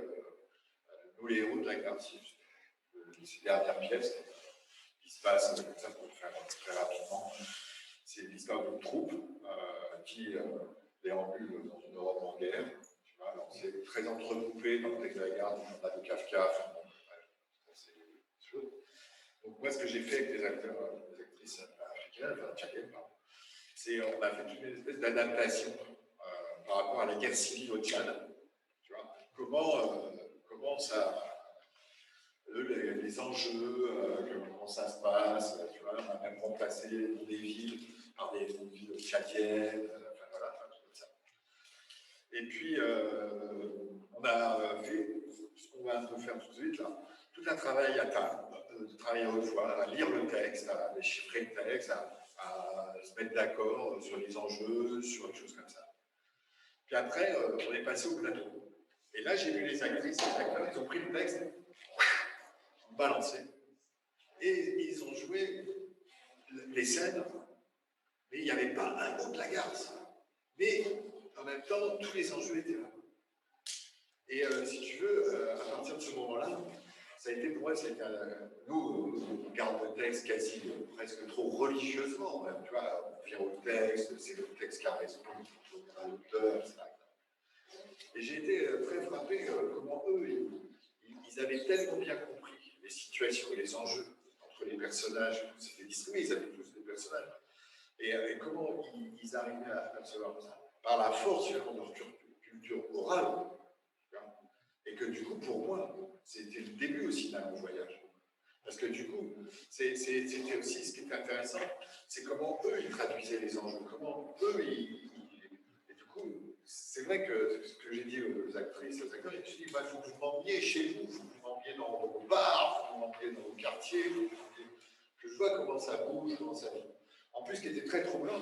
Nous les héros de la Garcie, ces dernières pièces qui se passent, comme ça pour le faire très rapidement. C'est l'histoire d'une troupe qui déambule dans une Europe en guerre. C'est très entrecoupé dans le texte de la garde, on a de Kafka, c'est chaud. Donc moi, ce que j'ai fait avec des acteurs, des actrices africaines, tchadiennes, c'est on a fait toute une espèce d'adaptation par rapport à la guerre civile au Tchad. Tu vois, comment ça, les enjeux, comment ça se passe, tu vois, on a même remplacé des villes par des villes tchadiennes, voilà, comme ça. Et puis, on a fait ce qu'on va un peu faire tout de suite, là, tout un travail de travailler à haute voix, à lire le texte, à déchiffrer le texte, à se mettre d'accord sur les enjeux, sur des choses comme ça. Puis après, on est passé au plateau. Et là, j'ai vu les actrices, les acteurs, ils ont pris le texte, balancé, et ils ont joué les scènes, mais il n'y avait pas un mot de la garce. Mais en même temps, tous les enjeux étaient là. Et si tu veux, à partir de ce moment-là, ça a été pour moi, nous, on garde le texte quasi presque trop religieusement, même, tu vois, on vient au texte, c'est le texte qui a raison, à l'auteur, etc. Et j'ai été très frappé comment eux, ils avaient tellement bien compris les situations et les enjeux entre les personnages, c'était distribué, ils avaient tous des personnages, et comment ils arrivaient à percevoir ça, par la force de leur culture orale. Et que du coup, pour moi, c'était le début aussi d'un long voyage. Parce que du coup, c'était aussi ce qui était intéressant, c'est comment eux, ils traduisaient les enjeux, comment eux, et du coup, c'est vrai que ce que j'ai dit aux actrices, aux acteurs, j'ai dit, il faut que vous m'emmeniez chez vous, il faut que vous m'emmeniez dans vos bars, il faut que vous m'emmeniez dans vos quartiers, que je vois comment ça bouge, comment ça vit. En plus, ce qui était très troublant,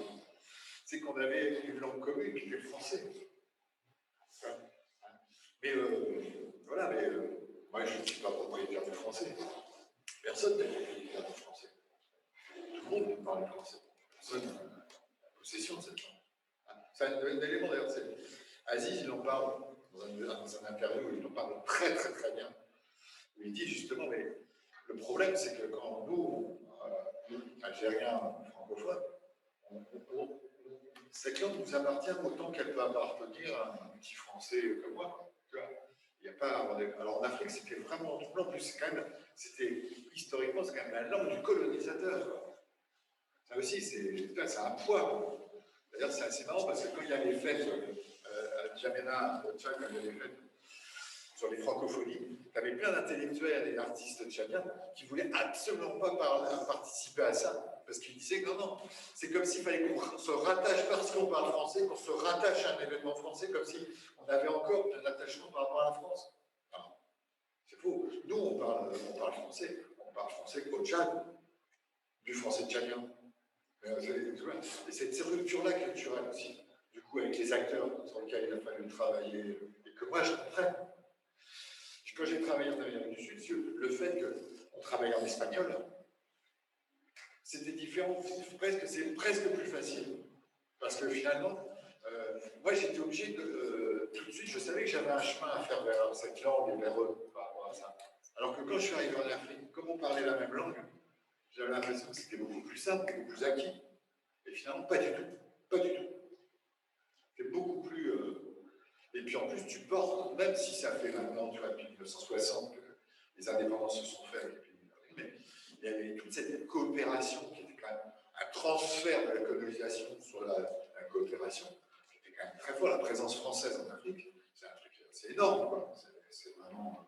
c'est qu'on avait une langue commune qui était le français. Mais voilà, mais moi je ne suis pas propriétaire du français. Personne n'est propriétaire du français. Tout le monde parle français. Personne n'a possession de cette langue. C'est un élément d'ailleurs. Aziz, il en parle dans un interview où il en parle très très très bien. Où il dit justement, mais le problème c'est que quand nous, Algériens francophones, cette langue nous appartient autant qu'elle peut appartenir à un petit français comme moi. Tu vois, il y a pas, alors en Afrique, c'était vraiment tout blanc. En plus, historiquement, c'est quand même la langue du colonisateur. Quoi. Ça aussi, c'est un poids. D'ailleurs, c'est assez marrant parce que quand il y a les fêtes à Djamena, tu vois, quand il y a les fêtes sur les francophonies, tu avais plein d'intellectuels et d'artistes tchadiens qui ne voulaient absolument pas participer à ça. Parce qu'ils disaient que non, c'est comme s'il fallait qu'on se rattache, parce qu'on parle français, qu'on se rattache à un événement français, comme si on avait encore un attachement par rapport à la France. Non, c'est faux. Nous, on parle français. On parle français au Tchad, du français tchadien. Et cette rupture-là culturelle aussi, du coup, avec les acteurs sur lesquels il a fallu travailler, et que moi, je comprends. Quand j'ai travaillé en Amérique du Sud, le fait qu'on travaille en espagnol, c'était différent, c'est presque plus facile. Parce que finalement, moi j'étais obligé de, tout de suite, je savais que j'avais un chemin à faire vers cette langue et vers eux par rapport à ça. Alors que quand je suis arrivé en Afrique, comme on parlait la même langue, j'avais l'impression que c'était beaucoup plus simple, beaucoup plus acquis. Et finalement, pas du tout. Pas du tout. C'est beaucoup plus. Et puis en plus, tu portes, même si ça fait maintenant, tu vois, depuis 1960 que les indépendances se sont faites avec les pays, mais il y avait toute cette coopération qui était quand même un transfert de la colonisation sur la coopération, qui était quand même très fort. La présence française en Afrique, c'est un truc, c'est énorme, quoi. C'est vraiment.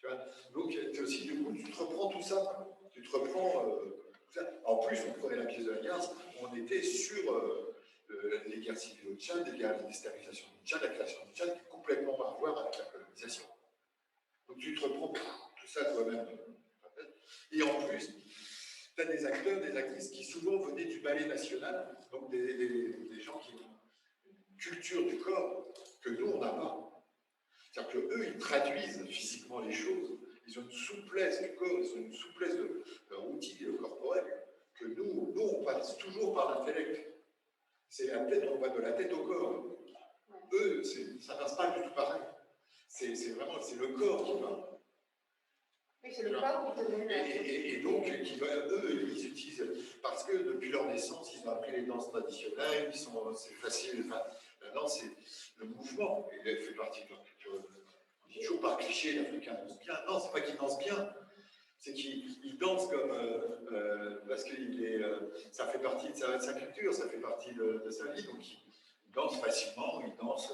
Tu vois, donc, aussi, du coup, tu te reprends tout ça, quoi. Tu te reprends. En plus, on prenait la pièce de la Garce, on était sur. Les guerres civiles au Tchad, la déstabilisation du Tchad, la création du Tchad, qui est complètement à voir avec la colonisation. Donc tu te reprends tout ça toi-même. Et en plus, tu as des acteurs, des actrices qui souvent venaient du ballet national, donc des gens qui ont une culture du corps que nous, on n'a pas. C'est-à-dire qu'eux, ils traduisent physiquement les choses, ils ont une souplesse du corps, ils ont une souplesse de leur outil corporel, que nous, on passe toujours par l'intellect. C'est la tête, on va de la tête au corps. Eux, ça ne passe pas du tout pareil. C'est le corps qui parle. Oui, c'est le corps qui te donne. Et donc, eux, ils utilisent, parce que depuis leur naissance, ils ont appris les danses traditionnelles, c'est facile. Enfin, maintenant, c'est le mouvement, et il fait partie de leur culture. On dit toujours par cliché, l'Africain danse bien. Non, c'est pas qu'il danse bien. C'est qu'il danse comme, parce que ça fait partie de sa culture, ça fait partie de sa vie, donc il danse facilement, il danse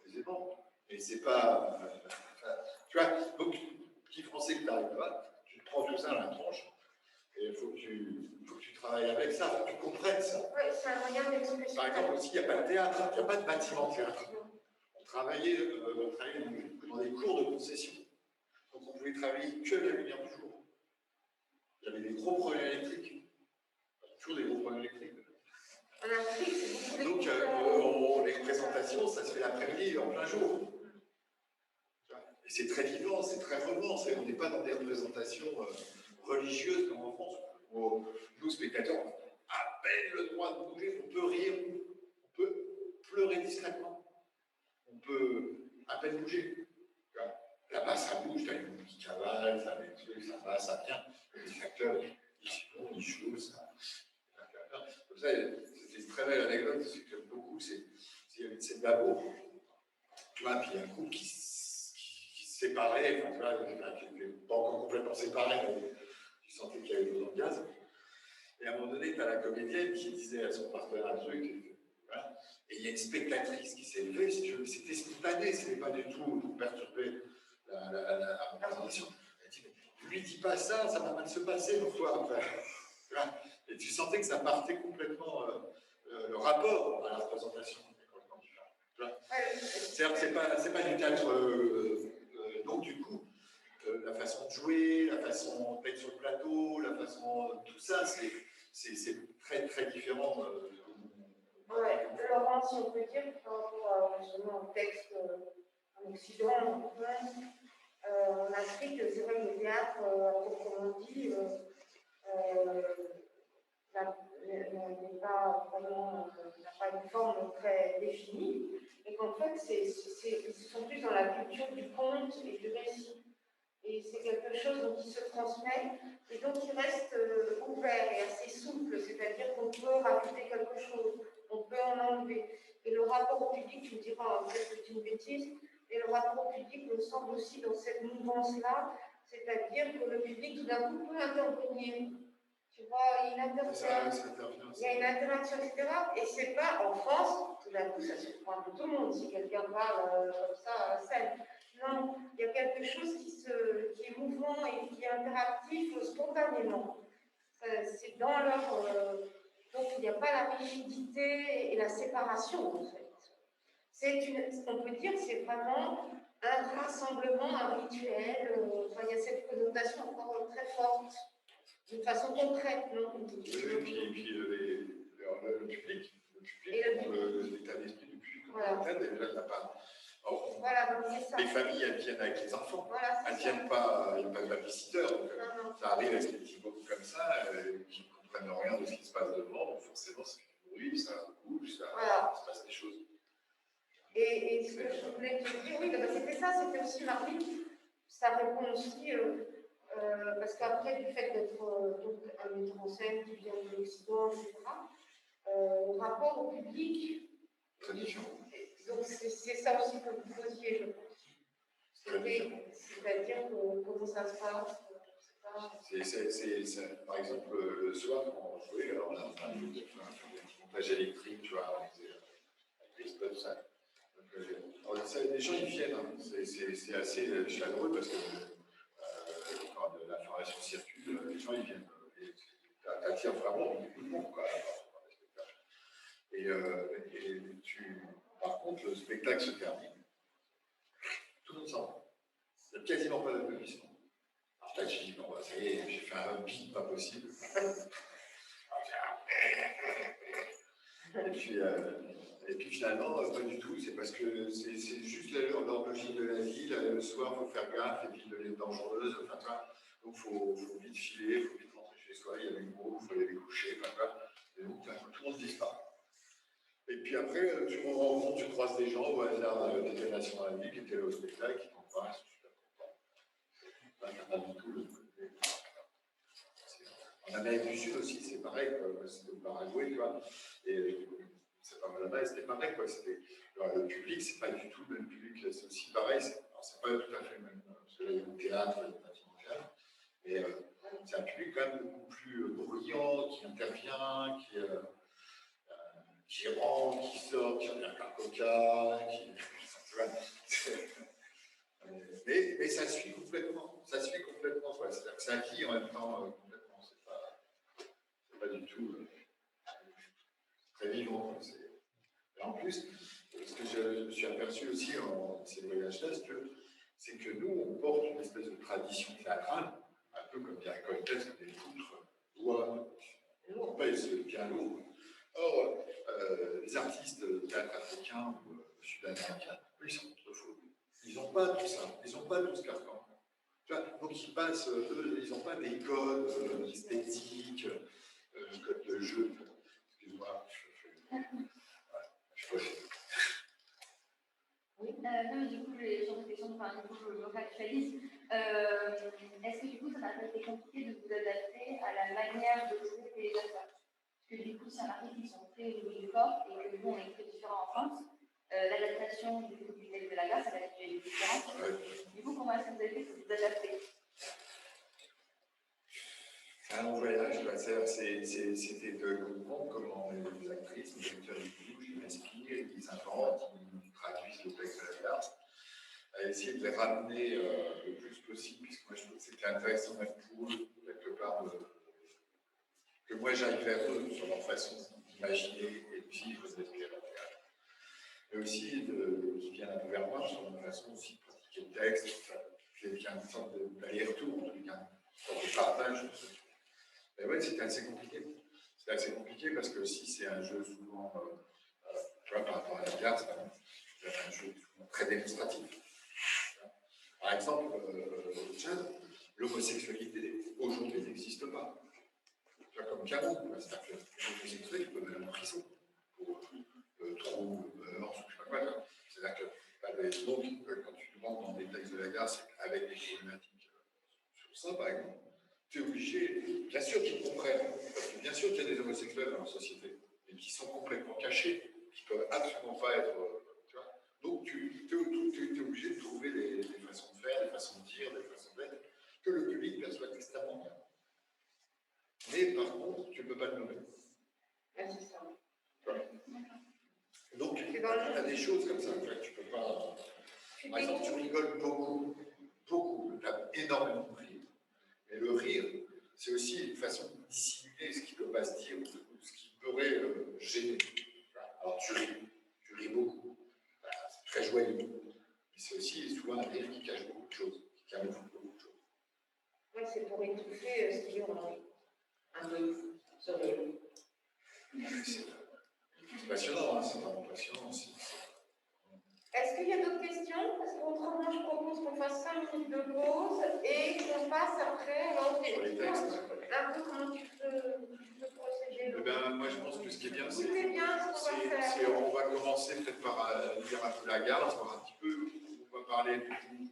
aisément. Et c'est pas. Tu vois, donc, petit français que tu arrives là, tu te prends tout ça à la tronche, et il faut que tu travailles avec ça, il faut que tu comprennes ça. Oui, c'est un moyen d'expression. Par exemple, aussi, il n'y a pas de théâtre, il n'y a pas de bâtiment de théâtre. On travaillait dans des cours de concession. Donc on pouvait travailler que la lumière du jour. Il y avait des gros problèmes électriques. Toujours des gros problèmes électriques. En Afrique, c'est beaucoup Donc, les représentations, ça se fait l'après-midi, en plein jour. Et c'est très vivant, c'est très roman. On n'est pas dans des représentations religieuses comme en France, où nous, spectateurs, on a à peine le droit de bouger, on peut rire, on peut pleurer discrètement, on peut à peine bouger. Là-bas, ça bouge, t'as une qui cavale, ça met trucs, ça va, ça vient. Les acteurs, ils jouent, ça. Comme ça, c'est une très belle anecdote, c'est que j'aime beaucoup, il y avait une scène d'amour, tu vois, puis il y a un couple qui se séparait, enfin, tu vois, qui n'était pas encore complètement séparé, mais qui sentait qu'il y avait besoin de gaz. Et à un moment donné, tu as la comédienne qui disait à son partenaire un truc, et, voilà. Et il y a une spectatrice qui s'est levée, si tu veux, c'était spontané, ce n'est pas du tout pour perturber la représentation. Elle dit, mais lui dis pas ça, ça va mal se passer pour toi après. Et tu sentais que ça partait complètement, le rapport à la représentation. C'est-à-dire que c'est pas du théâtre, donc du coup, la façon de jouer, la façon d'être sur le plateau, la façon, tout ça, c'est très très différent. Ouais, Laurent, si on peut dire, par rapport justement au texte en Occident, en Afrique, c'est vrai que le théâtre, proprement dit, n'a pas une forme très définie, et qu'en fait, ils sont plus dans la culture du conte et du récit. Et c'est quelque chose qui se transmet et donc qui reste ouvert et assez souple, c'est-à-dire qu'on peut rajouter quelque chose, on peut en enlever. Et le rapport au public, tu me diras peut-être que c'est une bêtise, et le rapport au public me semble aussi dans cette mouvance-là, c'est-à-dire que le public tout d'un coup peut intervenir. Tu vois, il intervient, il y a une interaction, etc. Et c'est pas en France, tout d'un coup, ça se prend un peu tout le monde si quelqu'un parle comme ça à la scène. Non, il y a quelque chose qui est mouvant et qui est interactif spontanément. C'est dans leur. Donc il n'y a pas la rigidité et la séparation en fait. On peut dire que c'est vraiment un rassemblement, un rituel. Enfin, il y a cette connotation encore très forte. D'une façon concrète, non? Oui, et puis le public, l'état d'esprit du public, voilà. Déjà, t'as pas. Alors, voilà, donc c'est ça. Les familles, elles viennent avec les enfants. Voilà, elles ne viennent pas, il n'y a pas de babysitter. Donc, non. Ça arrive avec des petits mots comme ça, qui ne comprennent rien de ce qui se passe devant. Donc forcément, c'est du bruit, ça bouge, ça se passe des choses. Et ce que je voulais te dire, oui, c'était ça, c'était aussi Marie. Ça répond aussi. Parce qu'après, du fait d'être un metteur en scène qui vient de l'Occident, etc., le rapport au public. Très différent. Donc, c'est ça aussi que vous posiez, je pense. C'est-à-dire comment ça se passe. Par exemple, le soir, quand on jouait, alors on a fait un petit montage électrique, tu vois, avec des spots, ça. Donc, les gens, ils viennent. Hein. C'est assez chaleureux parce que quand l'information circule, les gens, ils viennent. T'attires vraiment beaucoup de monde, quoi. Et par contre, le spectacle se termine. Tout le monde s'en va. Il n'y a quasiment pas d'applaudissements. Alors là, tu dis, bon, ça y est, j'ai fait un beat pas possible. Et puis finalement, pas du tout, c'est parce que c'est juste l'horlogie de la ville. Le soir, il faut faire gaffe, les villes deviennent dangereuses. Enfin, donc, il faut vite filer, il faut vite rentrer chez soi. Il y a du gros, il faut aller les coucher. Et donc, tout le monde disparaît. Et puis après, tu rencontres, tu croises des gens au hasard qui étaient là sur la vie, qui étaient là au spectacle, qui t'en parlent, ils sont super contents. Pas du tout le côté. En Amérique du Sud aussi, c'est pareil, c'était au Paraguay, tu vois. Et c'est pas mal là-bas, c'était pareil, quoi. Le public, c'est pas du tout le même public, c'est aussi pareil. C'est pas tout à fait le même, parce que là, il y a le théâtre, il y a le bâtiment de théâtre. Mais c'est un public quand même beaucoup plus bruyant, qui intervient, qui rentre, qui sort, qui revient par coca, mais ça suit complètement. Ça suit complètement, quoi. C'est-à-dire que ça vit en même temps complètement. C'est pas du tout très vivant. Et en plus, ce que je me suis aperçu aussi en ces voyages-là, c'est que c'est que nous, on porte une espèce de tradition théâtrale, un peu comme Pierre Coltès, comme les poutres, doigts, pèse bien lourd. Or, les artistes de théâtre africains ou sud-américains, ils sont contre faux. Ils n'ont pas tout ça, ils n'ont pas tout ce carcan. Donc ils passent, eux, ils n'ont pas des codes esthétiques, codes de jeu. Excuse-moi, je Oui, non, mais du coup, j'ai une question, enfin, du coup, je me réactualise. Est-ce que du coup, ça n'a pas été compliqué de vous adapter à la manière de jouer des acteurs? Parce que du coup, c'est un artiste qui sont très au niveau du corps et que nous, on est très différents en France. L'adaptation du texte de la glace, elle a été différente. Du coup, comment est-ce que vous avez fait pour vous adapter? C'est un long voyage, quoi. C'était de comprendre comment les actrices, les acteurs, ils bougent, ils respirent, ils inventent, ils traduisent le texte de la glace, à essayer de les ramener le plus possible, puisque moi je trouve que c'était intéressant même pour eux, quelque part, que moi j'aille vers eux sur leur façon d'imaginer et de vivre cette théâtre. Mais aussi qui viennent un peu vers moi sur leur façon aussi de pratiquer le texte, qu'il y a une sorte d'aller-retour, en tout cas, une sorte de partage. Mais oui, c'était assez compliqué. C'était assez compliqué parce que si c'est un jeu souvent, tu vois, par rapport à la gare, c'est un jeu souvent très démonstratif. Par exemple, au Tchad, l'homosexualité aujourd'hui n'existe pas. Tu vois, comme Cameroun, c'est-à-dire que l'homosexuel, il peut aller en prison pour trouble, meurtre, je ne sais pas quoi. C'est-à-dire que, donc, quand tu rentres dans des textes de la gare, c'est avec des problématiques sur ça, par exemple. Tu es obligé, bien sûr qu'ils comprennent, parce que bien sûr qu'il y a des homosexuels dans la société, mais qui sont complètement cachés, qui ne peuvent absolument pas être. Tu vois. Donc tu es obligé de trouver des façons de faire, des façons de dire, des façons d'être, que le public perçoit extrêmement bien. Mais par contre, tu ne peux pas le nommer. Ah, c'est ça. Voilà. Donc, il y a des choses comme ça, en fait, tu ne peux pas. Par exemple, tu rigoles beaucoup, beaucoup, tu as énormément de rire. Mais le rire, c'est aussi une façon de dissimuler ce qui ne peut pas se dire ou ce qui pourrait gêner. Alors tu ris beaucoup, voilà, c'est très joyeux. Mais c'est aussi souvent un rire qui cache beaucoup de choses, qui camoufle beaucoup de choses. Oui, c'est pour étouffer ce qui ont un peu sur le. C'est passionnant, hein, c'est vraiment passionnant aussi. Est-ce qu'il y a d'autres questions? Parce qu'autrement, je propose qu'on fasse 5 minutes de pause et qu'on passe après. Alors, Sur les textes. Un peu comment tu peux procéder. Eh ben, moi, je pense que ce qui est bien, c'est on va commencer peut-être par lire un peu la gare, voir un petit peu, on va parler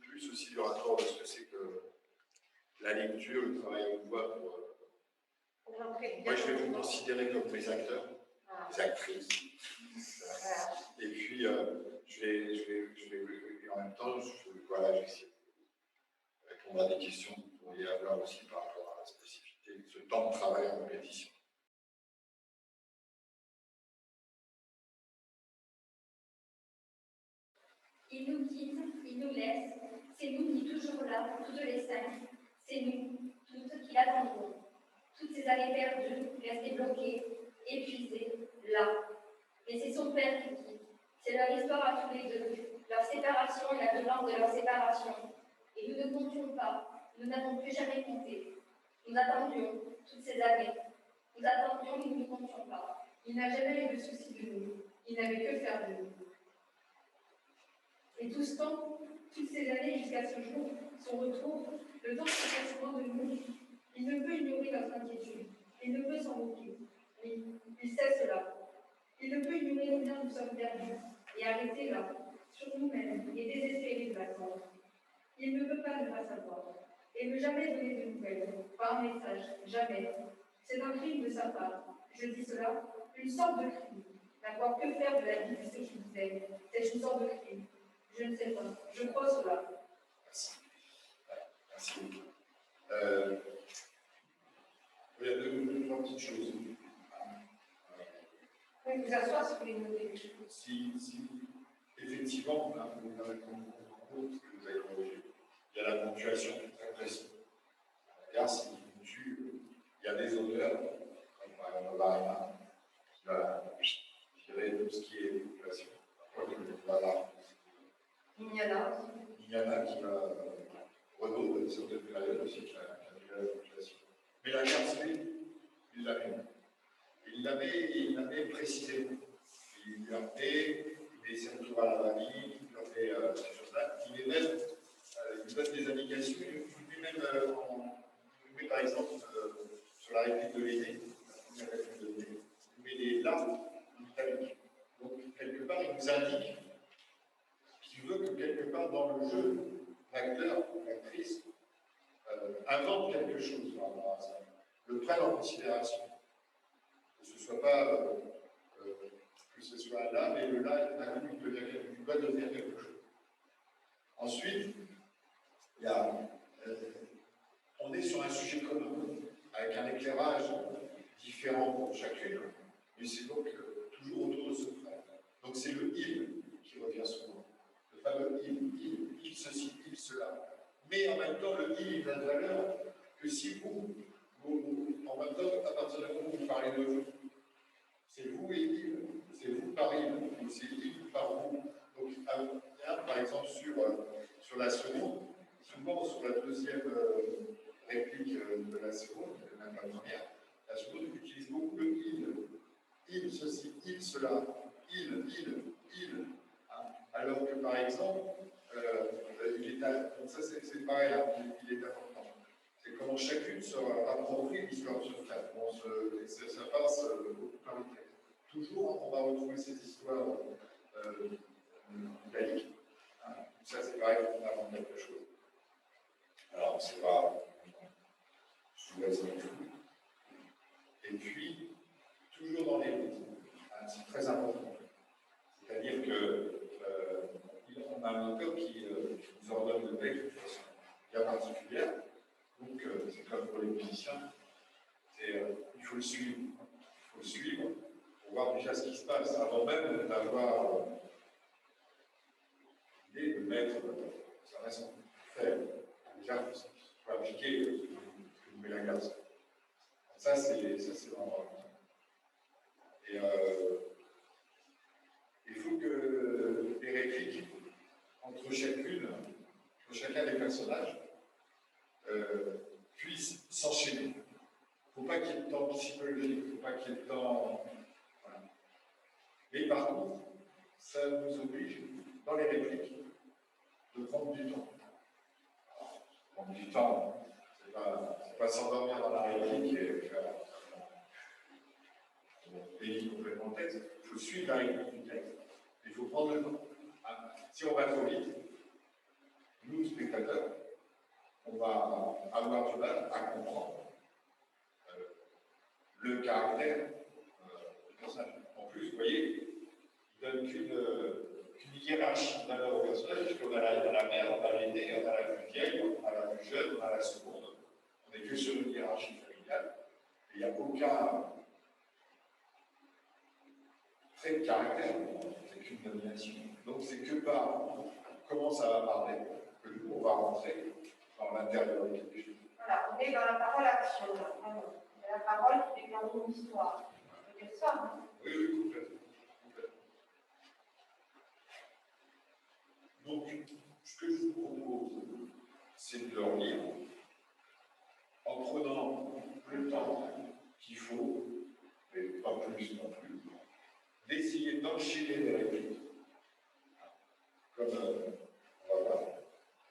plus aussi du rapport de ce que c'est que la lecture, le travail à haute voix pour moi, je vais vous considérer comme mes acteurs, les actrices. Et puis, et en même temps, voilà, j'essaie de répondre à des questions que vous pourriez avoir aussi par rapport à la spécificité de ce temps de travail en répétition. Il nous quitte, il nous laisse, c'est nous qui toujours là, toutes les 5, c'est nous, toutes qui l'attendons. Toutes ces années perdues, restées bloquées, épuisées, là. Mais c'est son père qui quitte. C'est leur histoire à tous les deux, leur séparation et la violence de leur séparation. Et nous ne comptions pas, nous n'avons plus jamais compté. Nous attendions toutes ces années. Nous attendions, mais nous ne comptions pas. Il n'a jamais eu de souci de nous. Il n'avait que faire de nous. Et tout ce temps, toutes ces années jusqu'à ce jour, son retour, le temps se passe loin de nous, il ne peut ignorer notre inquiétude. Il ne peut s'en moquer. Oui, il sait cela. Il ne peut ignorer combien nous sommes perdus et arrêter là, sur nous-mêmes et désespérés de l'attendre. Il ne peut pas ne pas savoir et ne jamais donner de nouvelles, par message, jamais. C'est un crime de sa part. Je dis cela, une sorte de crime. N'avoir que faire de la vie de ceux qui vous aiment, c'est une sorte de crime. Je ne sais pas. Je crois cela. Merci. Merci beaucoup. Il y a deux, trois petites choses. Vous pouvez vous asseoir si vous voulez noter. Si effectivement, vous avez compris ce que vous avez corrigé, il y a la ponctuation très précise. Car si il y a des auteurs, comme par exemple Varina, qui va tirer tout ce qui est ponctuation. Il y a y en a qui va Renault, dans une certaine période aussi, qui a la population. Mais la carte civile, il l'avait précisément. Il lui a fait des retours à la famille, il lui a fait ces choses-là. Il donne des indications, il lui met même par exemple, sur la réplique de l'aîné, la première réplique de l'aîné, il met des larmes italiques. Donc, quelque part, il nous indique qu'il veut que, quelque part, dans le jeu, l'acteur ou l'actrice invente quelque chose par rapport à ça, le prenne en considération. Que ce soit pas que ce soit un là, mais le là, d'un coup, il doit devenir quelque chose. Ensuite, on est sur un sujet commun, avec un éclairage différent pour chacune, mais c'est donc toujours autour de ce frère. Donc c'est le il qui revient souvent, le fameux il ceci, il cela. Mais en même temps, le il n'a de valeur que si vous, en même temps, à partir du moment où vous parlez de vous, c'est vous et il, c'est vous par il, ou c'est il par vous. Donc, par exemple, sur la seconde, souvent sur la deuxième réplique de la seconde, même la première, la seconde utilise beaucoup le il ceci, il cela, il. Hein. Alors que par exemple, donc ça c'est pareil, hein, il est important. C'est comment chacune se rapproprie l'histoire de ce frère. Ça passe beaucoup par le texte. Toujours, on va retrouver ces histoires laïques. Hein. Ça c'est pareil, on invente quelque chose. Alors, c'est pas. Je vous laisse le flou. Et puis, toujours dans les mythes, hein, c'est très important. C'est-à-dire qu'on a un auteur qui nous ordonne le texte de façon bien particulière. Donc, c'est comme pour les musiciens, il faut le suivre. Il faut le suivre pour voir déjà ce qui se passe, avant même d'avoir l'idée de mettre sa façon de faire. Déjà, il faut appliquer ce que vous met la glace. Ça, c'est vraiment important. Et il faut que les répliques entre chacun des personnages, puissent s'enchaîner. Il ne faut pas qu'il y ait de temps psychologique, il ne faut pas qu'il y ait de temps. Voilà. Mais par contre, ça nous oblige, dans les répliques, de prendre du temps. Alors, prendre du temps, c'est pas s'endormir dans la réplique et faire. On délie complètement le texte. Il faut suivre la réplique du texte. Il faut prendre le temps. Si on va trop vite, nous, spectateurs, on va avoir du mal à comprendre le caractère du personnage. En plus, vous voyez, il ne donne qu'une hiérarchie valeur au personnage, puisqu'on a la mère, on a l'aînée, on a la plus vieille, on a la plus jeune, on a la seconde. On n'est que sur une hiérarchie familiale. Et il n'y a aucun trait de caractère, c'est qu'une domination. Donc c'est que par comment ça va parler que nous, on va rentrer dans l'intérieur de quelque chose. Voilà, on est dans la parole-action. La parole qui déclenche une histoire. C'est ça, hein? Oui, complètement. Donc, ce que je vous propose, c'est de leur lire en prenant le temps qu'il faut, mais pas plus non plus, d'essayer d'enchaîner les répliques. Comme on va voir.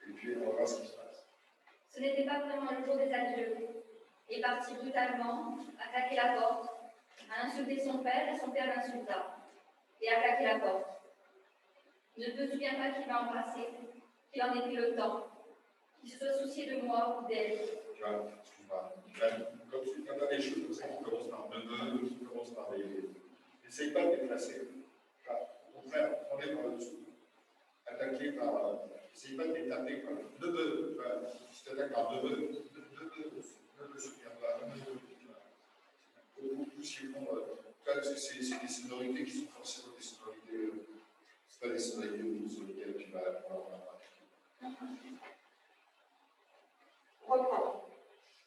Et puis on va voir ce qui se passe. Ce n'était pas vraiment le jour des adieux. Il est parti brutalement, a claqué la porte, a insulté son père et son père l'insulta, et a claqué la porte. Il ne me souviens pas qu'il m'a embrassé, qu'il en ait pris le temps, qu'il se soit soucié de moi ou d'elle. Tu vois, comme tu as des choses comme ça qui commencent par neveu, qui commencent par des. N'essaye pas de déplacer. Enfin, au contraire, prenez par le dessous. Attaqué par. N'essaye pas de les taper comme neveu. Si tu attaques par neveu, ne me souviens pas. Vous puissiez prendre. C'est des sonorités qui sont forcément des sonorités. Ce pas des sonorités sur lesquelles tu vas Reprends.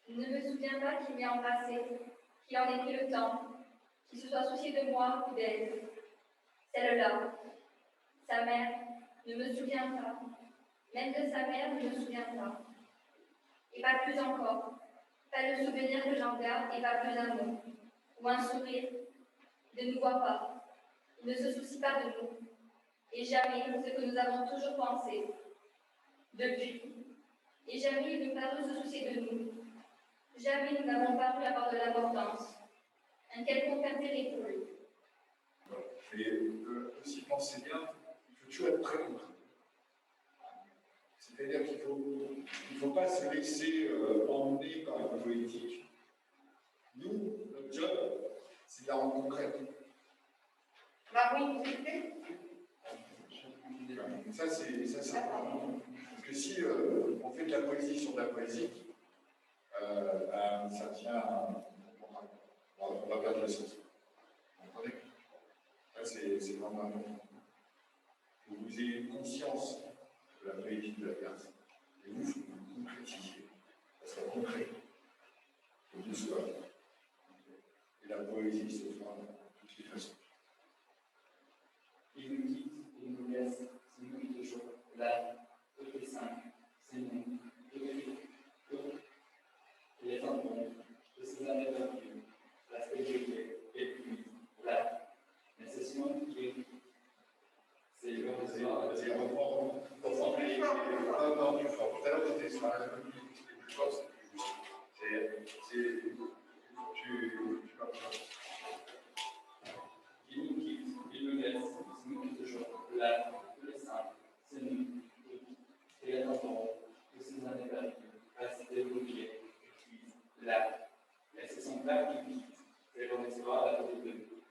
Je ne me souviens pas qu'il m'ait embrassé, qu'il en ait pris le temps, qu'il se soit soucié de moi ou d'elle. Celle-là, sa mère, ne me souvient pas. Même de sa mère, il ne se souvient pas. Et pas plus encore. Pas le souvenir que j'en garde et pas plus un mot. Ou un sourire. Il ne nous voit pas. Il ne se soucie pas de nous. Et jamais ce que nous avons toujours pensé. Depuis. Et jamais il ne parut se soucier de nous. Jamais nous n'avons paru avoir de l'importance. Un quelconque intérêt pour lui. Mais aussi pensez bien, il faut toujours être très concret. C'est-à-dire qu'il ne faut pas se laisser emmener par une politique. Nous, notre job, c'est de la rendre concrète. Bah oui, vous écoutez? Ça, c'est important. Parce que si on fait de la poésie sur de la poésie, ça tient. On va perdre le sens. Vous comprenez? Ça, c'est vraiment important. Que vous ayez une conscience de la politique de la place. Et vous concrétisiez. Ça soit concret. Que tout soit. Et la poésie se fera de toutes les façons. Il nous quitte, il nous laisse, c'est nous qui toujours. Là, toutes les cinq, c'est nous. Il est en monde, de ces années perdues, la stabilité, et puis, là, mais c'est Simon qui est. C'est le Vas-y, reprends. Plus fort, plus fort. Non, plus fort. Tout à l'heure, tu étais sur la plus fort, c'est plus juste. Tu parles pas. Il nous quitte, il nous laisse, c'est nous qui toujours. Là, tous les cinq, c'est nous. Et est en monde, de ces années perdues, la stabilité, et puis, là, mais c'est son père qui quitte, et l'on restera à côté de nous.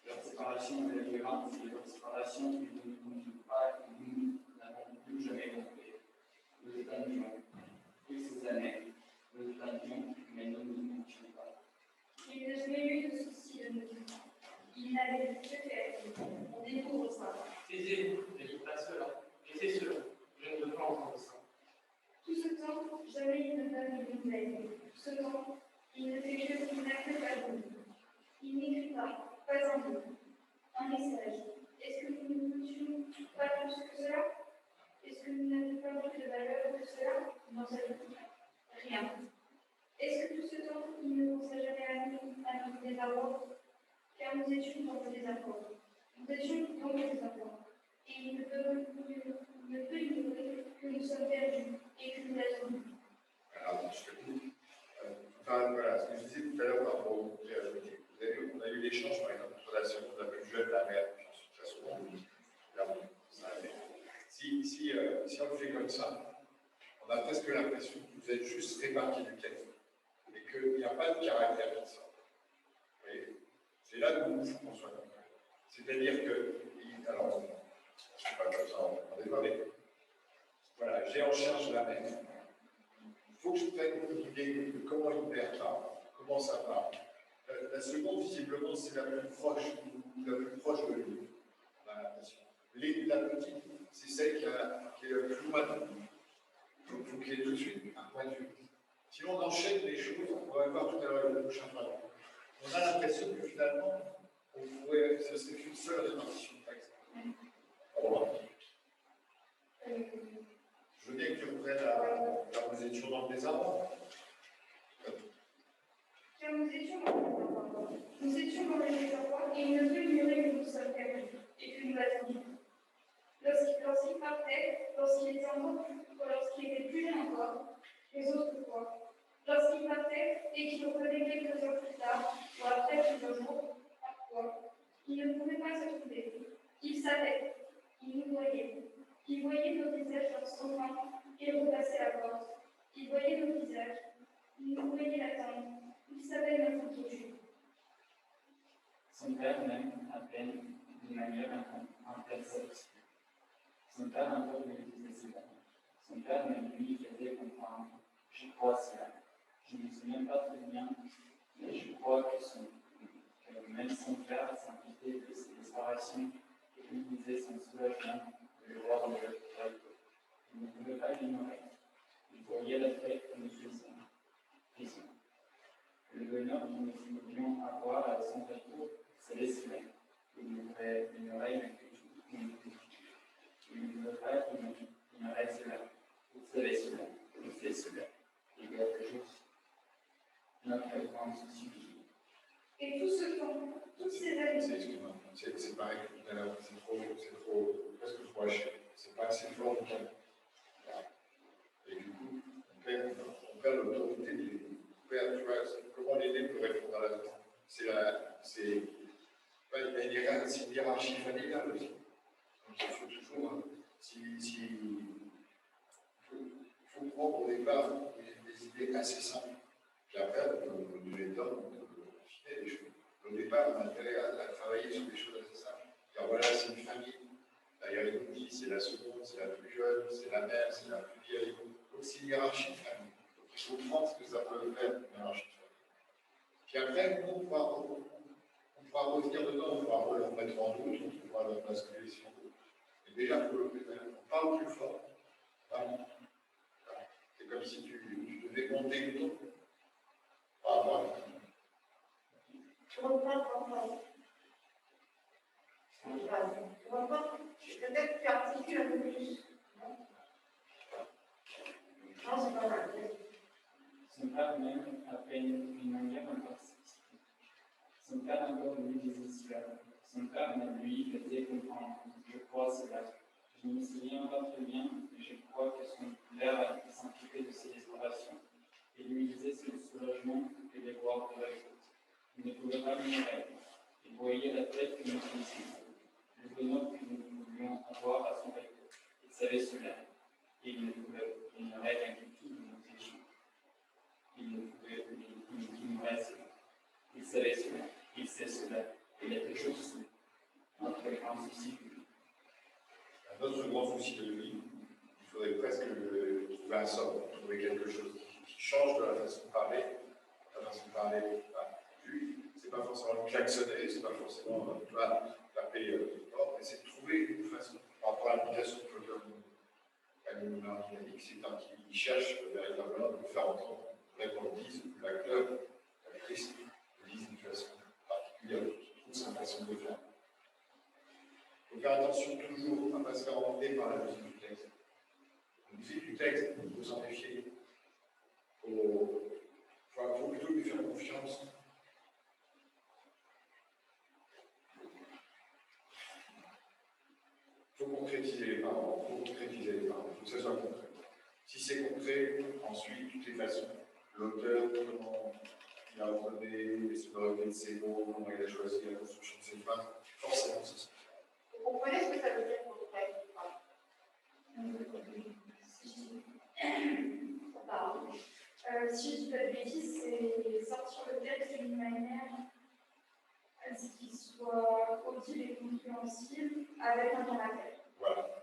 Leur séparation est violente, c'est leur séparation qui ne nous conduit pas, que nous n'avons plus jamais compris. Nous étendions, toutes ces années, nous étendions, mais nous ne nous conduisions pas. Il n'a jamais eu de souci de nous. Il n'avait que faire. On découvre ça. Taisez-vous, ne dites pas cela. Laissez cela. Je ne veux pas entendre ça. Tout ce temps, jamais il ne donne de nouvelles. Tout ce temps, il ne fait que ce qu'il n'a que pas de nous. Il n'écrit pas un mot, un message. Est-ce que nous ne touchions pas plus que cela? Est-ce que nous n'avons pas plus de valeur que cela? Non, ça ne dit rien. Est-ce que tout ce temps, il ne pensait jamais à nous désarroi? Car nous étions dans le désaccord. Nous étions dans le désaccord. Et il ne peut ignorer que nous sommes perdus et que nous l'avons. Alors, je te dis. Voilà, ce que je disais tout à l'heure par rapport au groupe réalité. Vous avez vu, on a eu l'échange, par exemple, entre la seconde, la plus jeune, la mère, puis ensuite la seconde. Là, ça a été. Si on le fait comme ça, on a presque l'impression que vous êtes juste répartis du texte et qu'il n'y a pas de caractère qui sort. Vous voyez? C'est là où il faut qu'on soit concret. C'est-à-dire que, alors, je ne sais pas comme ça, on ne pas, mais voilà, j'ai en charge la mère. Il faut que je prenne une idée de comment il perd ça, comment ça part. La seconde, visiblement, c'est la plus proche de lui. On a l'impression. La petite, c'est celle qui est le plus loin de lui. Donc, il faut qu'il y ait tout de suite un point de vue. Si on enchaîne les choses, on va voir tout à l'heure le prochain point. On a l'impression que finalement, ce serait qu'une seule répartition de texte. Au revoir. Je veux bien que tu reprennes la position dans le désarroi. Car nous étions dans le désarroi. Nous étions dans le désarroi et il ne peut ignorer que nous sommes perdus et que nous l'attendions. Lorsqu'il partait, lorsqu'il était plus jeune encore, les autres fois, lorsqu'il partait et qu'il revenait quelques heures plus tard, ou après plusieurs jours, parfois, il ne pouvait pas se trouver. Il savait, il nous voyait. Il voyait nos visages lorsqu'enfin il repassait la porte. Il voyait nos visages. Il nous voyait l'attendre. Il savait notre inquiétude. Son père même, à peine, d'une manière imperceptible. Son père un peu lui disait cela. Son père même lui faisait comprendre. Je crois cela. Je ne me souviens pas très bien, mais je crois que même son père s'inquiétait de ses disparitions et lui disait son soulagement de le voir de l'autre. Il ne pouvait pas l'ignorer. Il voyait la fête que nous faisions. Le bonheur que nous pouvions avoir à son retour, c'est l'esprit. Il ignorait l'inquiétude. Il ignorait cela. c'est cela. Et il y a toujours notre grande souci. Et tout ce temps, toutes ces années, Excuse-moi, c'est pareil que tout à l'heure, c'est trop, presque trop haché. C'est pas assez fort du tout. Et du coup, on perd l'autorité de l'aider. On perd, tu vois, comment l'aider peut répondre à la demande. C'est une hiérarchie familiale aussi. Donc il faut toujours, il faut prendre au départ des idées assez simples. Puis après, on peut nous les donner, on peut affiner les choses. Au départ, on a intérêt à travailler sur des choses assez simples. Car voilà, c'est une famille. Là, il y a une qui, c'est la seconde, c'est la plus jeune, c'est la mère, c'est la plus vieille. Donc c'est une hiérarchie de famille. Donc il faut prendre ce que ça peut faire, une hiérarchie de famille. Puis après, on pourra revenir dedans, on pourra le remettre en doute, on pourra le basculer si on veut. Et déjà, on parle plus fort. Voilà. C'est comme si tu devais monter une tour. Ah, voilà. Tu reprends quand tu reprends, peut-être tu articules un peu plus. Non, c'est pas mal. Son père même à peine d'une manière encore sophistiquée. Son père encore lui disait cela. Son père lui faisait comprendre. Je crois cela. Je ne me souviens pas très bien, mais je crois que son père s'inquiétait de ses explorations. Il lui disait ce soulagement que les voir de la côte. Il ne pouvait pas l'ignorer. Il voyait la tête que nous faisions, le bonheur que nous voulions avoir à son retour. Il savait cela. Et il ne pouvait ignorer l'inquiétude de nos échanges. Il ne pouvait ignorer cela. Il savait cela. Il sait cela. Il a toujours su. Notre grand souci. Notre grand souci de lui, il faudrait presque trouver un sort, trouver quelque chose qui change de la façon de parler. La façon de parler, c'est pas forcément klaxonner, c'est pas forcément taper fort, mais c'est de trouver une façon, par rapport à l'application de Claude Animal Dynamique, c'est un qui cherche véritablement de faire entendre vraiment le disent, l'acteur, l'actrice, le disent d'une façon particulière, toute sa façon de faire. Il faut faire attention toujours à ne pas se faire emporter par la musique du texte. La musique du texte, il faut s'en méfier. Il faut plutôt lui faire confiance. Il faut concrétiser les paroles. Il faut que ça soit concret. Si c'est concret, ensuite, de toutes les façons, l'auteur, comment il a ordonné les sonorités de ses mots, comment il a choisi la construction de ses phrases, forcément, c'est ça. Vous comprenez ce que ça veut dire concret? Si je dis pas de bêtises, c'est sortir le texte d'une manière à ce qu'il soit audible et compréhensible avec un caractère. Voilà.